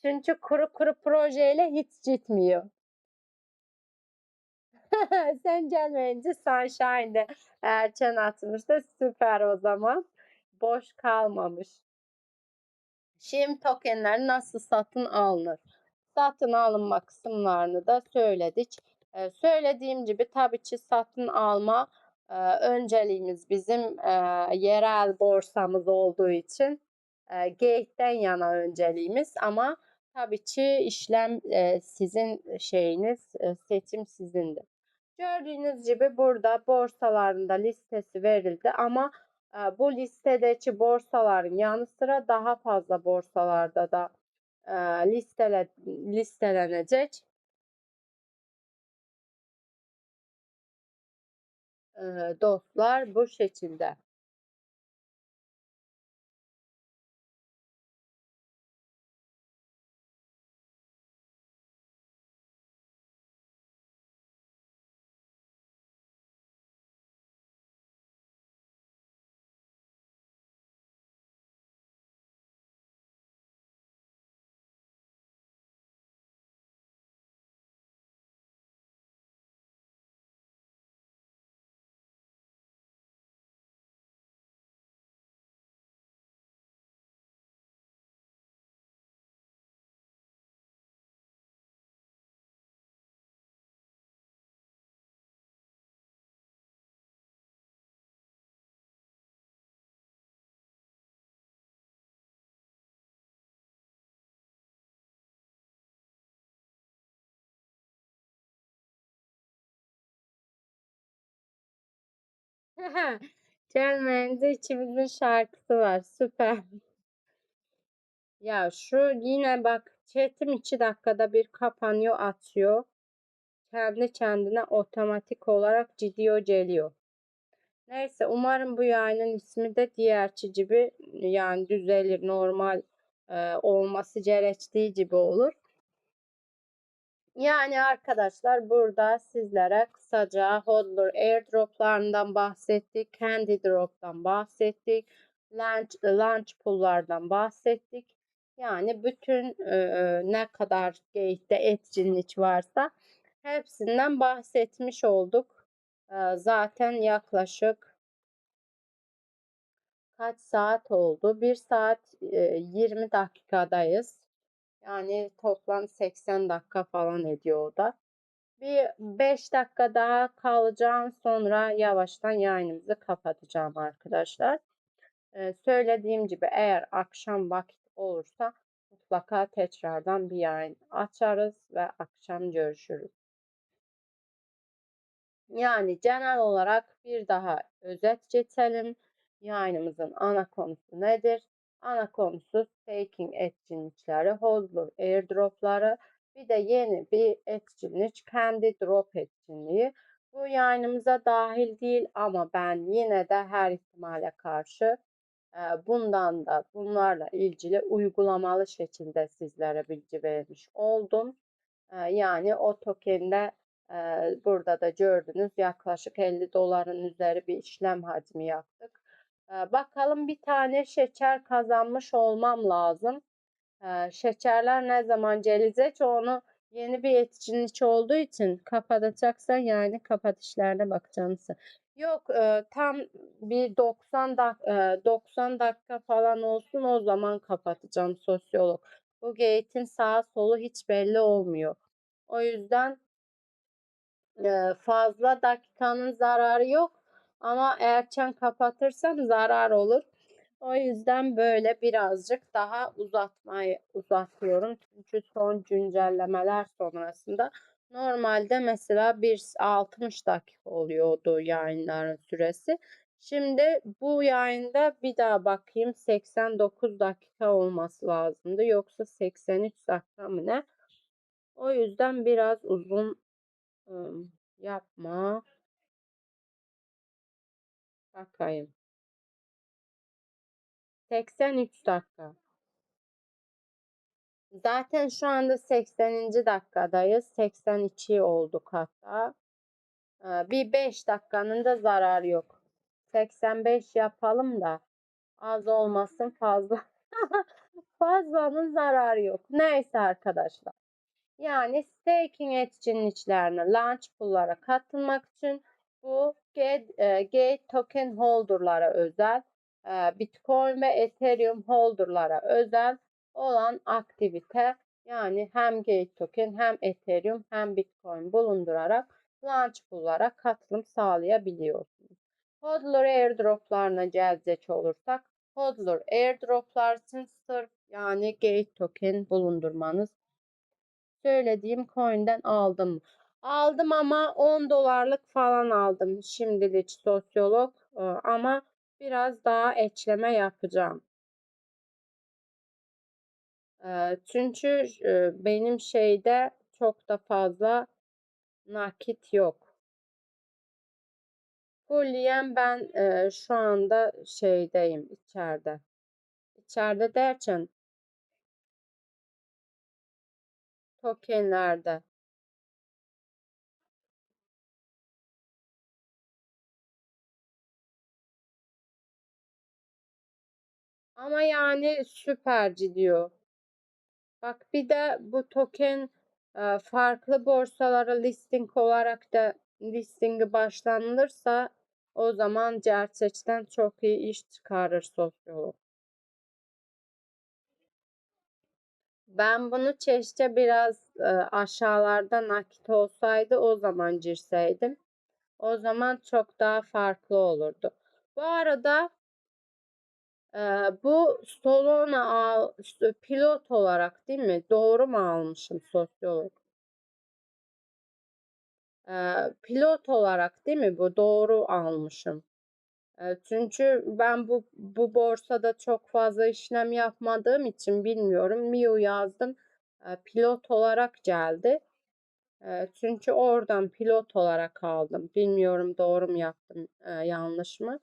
S3: Çünkü kuru projeyle hiç gitmiyor. Sen gelmeyince Sunshine'de Erçen atmış da süper o zaman. Boş kalmamış. Şimdi tokenler nasıl satın alınır? Satın alınma kısımlarını da söyledik. Söylediğim gibi tabii ki satın alma önceliğimiz bizim yerel borsamız olduğu için Gate'den yana önceliğimiz, ama tabii ki işlem sizin şeyiniz, seçim sizindir. Gördüğünüz gibi burada borsalarında listesi verildi, ama bu listedeki borsaların yanı sıra daha fazla borsalarda da listelenecek. Dostlar, bu şekilde. Gelmeyince içimizin şarkısı var. Süper. Ya şu yine bak, chatim 2 dakikada bir kapanıyor, açıyor. Kendi kendine otomatik olarak gidiyor geliyor. Neyse, umarım bu yayının ismi de diğerki gibi yani düzelir, normal olması gerektiği gibi olur. Yani arkadaşlar, burada sizlere kısaca hodler airdroplarından bahsettik, Candy Drop'tan bahsettik, launch pool'lardan bahsettik. Yani bütün ne kadar gate'de etkinlik varsa hepsinden bahsetmiş olduk. Zaten yaklaşık kaç saat oldu? 1 saat 20 dakikadayız. Yani toplam 80 dakika falan ediyor o da. Bir 5 dakika daha kalacağım, sonra yavaştan yayınımızı kapatacağım arkadaşlar. Söylediğim gibi, eğer akşam vakit olursa mutlaka tekrardan bir yayın açarız ve akşam görüşürüz. Yani genel olarak bir daha özet geçelim. Yayınımızın ana konusu nedir? Ana konusu staking etkinlikleri, hodler airdropları, bir de yeni bir etkinlik, kendi drop etkinliği. Bu yayınımıza dahil değil, ama ben yine de her ihtimale karşı Bundan da bunlarla ilgili uygulamalı şekilde sizlere bilgi vermiş oldum. Yani o tokende burada da gördünüz yaklaşık 50 doların üzeri bir işlem hacmi yaptık. Bakalım bir tane şeker kazanmış olmam lazım. Şekerler ne zaman gelecek onu yeni bir etkinlik olduğu için kapatacaksan yani kapatışlarına bakacaksın. Yok tam bir 90 dakika falan olsun o zaman kapatacağım sosyolog. Bu gate'in sağa solu hiç belli olmuyor. O yüzden fazla dakikanın zararı yok ama erken kapatırsam zarar olur. O yüzden böyle birazcık daha uzatıyorum. Çünkü son güncellemeler sonrasında normalde mesela 60 dakika oluyordu yayınların süresi. Şimdi bu yayında bir daha bakayım 89 dakika olması lazımdı. Yoksa 83 dakika mı ne? O yüzden biraz uzun yapma. Bakayım. 83 dakika. Zaten şu anda 80. dakikadayız. 82 olduk hatta. Bir 5 dakikanın da zararı yok. 85 yapalım da az olmasın fazla. Fazlanın zararı yok. Neyse arkadaşlar. Yani staking etkinliklerine, launch pool'lara katılmak için bu Gate token holder'lara özel, Bitcoin ve Ethereum holder'lara özel olan aktivite. Yani hem Gate token hem Ethereum hem Bitcoin bulundurarak launch pool'lara katılım sağlayabiliyorsunuz. Hodler airdrop'larına gelecek olursak, Hodler airdrop'lar için sırf yani Gate token bulundurmanız söylediğim coin'den aldım. Aldım ama 10 dolarlık falan aldım şimdilik sosyolog ama biraz daha ekleme yapacağım. Çünkü benim şeyde çok da fazla nakit yok. Fulleyen ben şu anda şeydeyim içeride. İçeride derken tokenlerde. Ama yani süper gidiyor. Bak bir de bu token farklı borsalara listing olarak da listingi başlanırsa o zaman gerçekten çok iyi iş çıkarır sosyolog. Ben bunu keşke biraz aşağılarda nakit olsaydı o zaman girseydim. O zaman çok daha farklı olurdu. Bu arada bu Solana pilot olarak değil mi? Doğru mu almışım sosyolog? Pilot olarak değil mi bu? Doğru almışım. Çünkü ben bu borsada çok fazla işlem yapmadığım için bilmiyorum. Miu yazdım. Pilot olarak geldi. Çünkü oradan pilot olarak aldım. Bilmiyorum doğru mu yaptım, yanlış mı?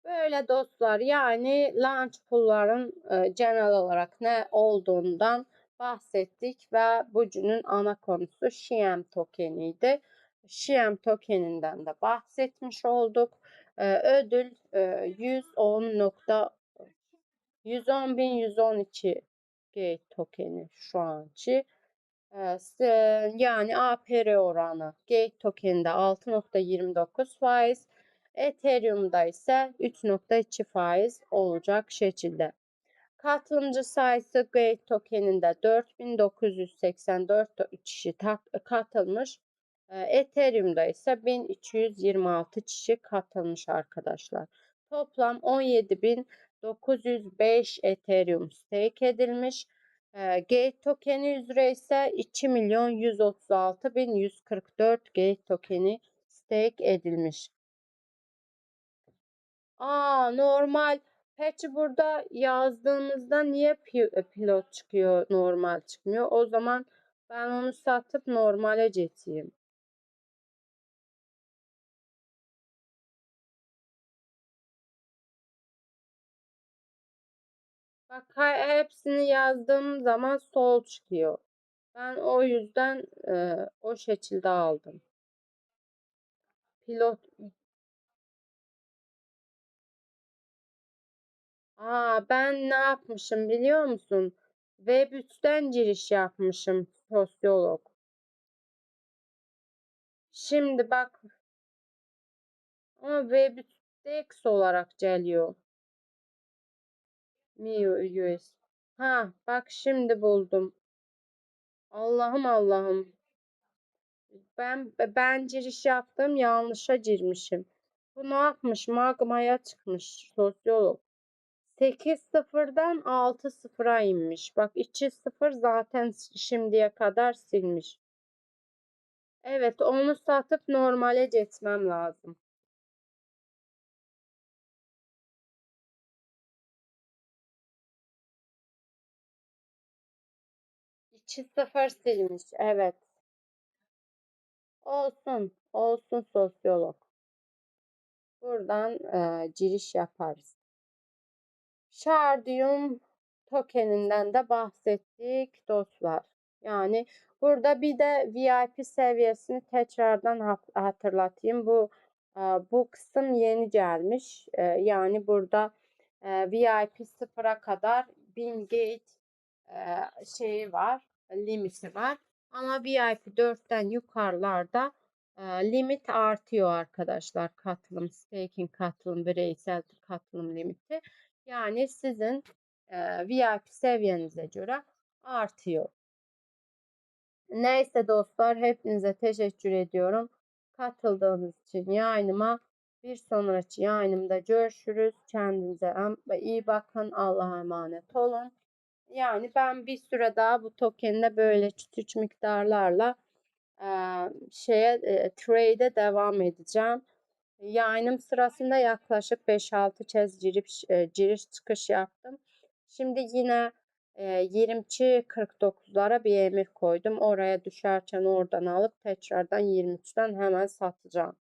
S3: Böyle dostlar yani launch pool'ların genel olarak ne olduğundan bahsettik ve bugünün ana konusu Shiem tokeniydi. Shiem tokeninden de bahsetmiş olduk. Ödül 110.112 Gate tokeni şu anki. Yani APR oranı Gate token'de 6,29%, Ethereum'da ise 3,2% olacak şekilde. Katılımcı sayısı Gate token'inde 4.984 kişi katılmış. Ethereum'da ise 1.226 kişi katılmış arkadaşlar. Toplam 17.905 Ethereum stake edilmiş. Gate tokeni üzere ise 2.136.144 Gate tokeni stake edilmiş. Normal. Peki burada yazdığımızda niye pilot çıkıyor, normal çıkmıyor? O zaman ben onu satıp normale geçeyim. Bak hepsini yazdığım zaman sol çıkıyor. Ben o yüzden o şekilde aldım. Pilot. Ben ne yapmışım biliyor musun? Web3'ten giriş yapmışım sosyolog. Şimdi bak ama Web3'de X olarak geliyor. MIUI. Bak şimdi buldum. Allah'ım Allah'ım. Ben giriş yaptım, yanlışa girmişim. Bu ne yapmış? Magma'ya çıkmış sosyolog. 8.0'dan 6.0'a inmiş. Bak 2.0 zaten şimdiye kadar silmiş. Evet, onu satıp normale geçmem lazım. İki sıfır silmiş. Evet. Olsun. Olsun sosyolog. Buradan giriş yaparız. Shardiyum tokeninden de bahsettik dostlar. Yani burada bir de VIP seviyesini tekrardan hatırlatayım. Bu kısım yeni gelmiş. Yani burada VIP 0'a kadar 1000 gate şeyi var, limiti var. Ama VIP 4'ten yukarılarda limit artıyor arkadaşlar. Katılım, staking katılım, bireysel katılım limiti. Yani sizin VIP seviyenize göre artıyor. Neyse dostlar, hepinize teşekkür ediyorum. Katıldığınız için yayınıma. Bir sonraki yayınımda görüşürüz. Kendinize iyi bakın. Allah'a emanet olun. Yani ben bir süre daha bu token'de böyle küçük miktarlarla trade'e devam edeceğim. Yayınım sırasında yaklaşık 5-6 kez giriş çıkış yaptım. Şimdi yine 22.49'lara bir emir koydum. Oraya düşerken oradan alıp tekrardan 23'ten hemen satacağım.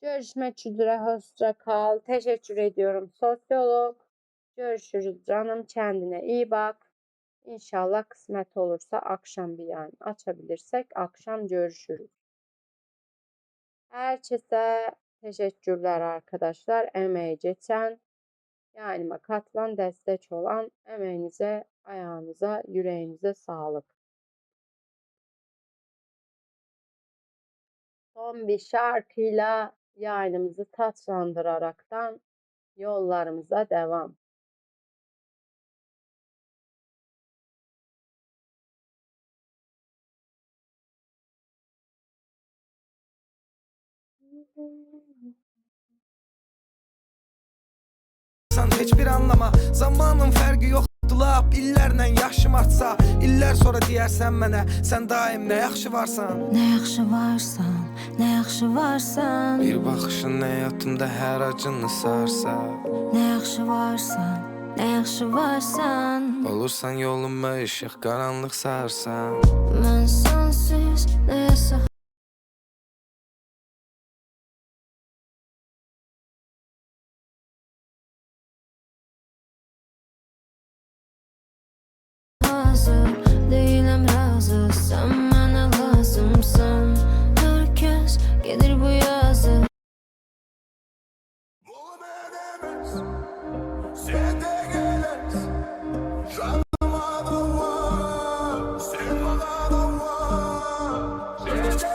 S3: Görüşmek üzere. Hoşça kal. Teşekkür ediyorum sosyolog. Görüşürüz canım. Kendine iyi bak. İnşallah kısmet olursa akşam bir yayın açabilirsek akşam görüşürüz. Herkese teşekkürler arkadaşlar. Emeği geçen, yayınıma katılan, destek olan, emeğinize, ayağınıza, yüreğinize sağlık. Son bir şarkıyla yayınımızı taçlandıraraktan yollarımıza devam.
S7: Sen hiçbir anlama. Zamanın fərqi yoxdur lap illərlə yaşım artsa, illər sonra deyərsən mənə, sən daim nə yaxşı varsan.
S6: Nə yaxşı varsan, nə yaxşı varsan.
S7: Bir baxışın həyatımda hər acını sarsa.
S6: Nə yaxşı varsan, nə yaxşı varsan.
S7: Olursan yoluma işıq, qaranlıq sarsan.
S6: Mən sənsiz nəsə hazır deyiləm razı. Sən mənə lazımsan. Hər kəs gedir bu yazı.
S4: Sen de gelersin. Canıma da var, sen bana da var.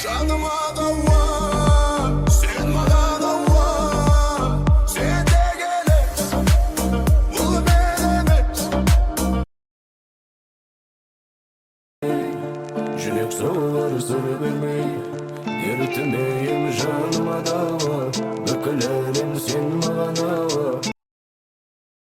S4: Canıma dava, sen bana dava. Sen de gelersin, bunu bilemezsin. Жүрек соғар сыр бермей, ерітмейім жаныма дава. Бүкіл әлем сен маған ауа.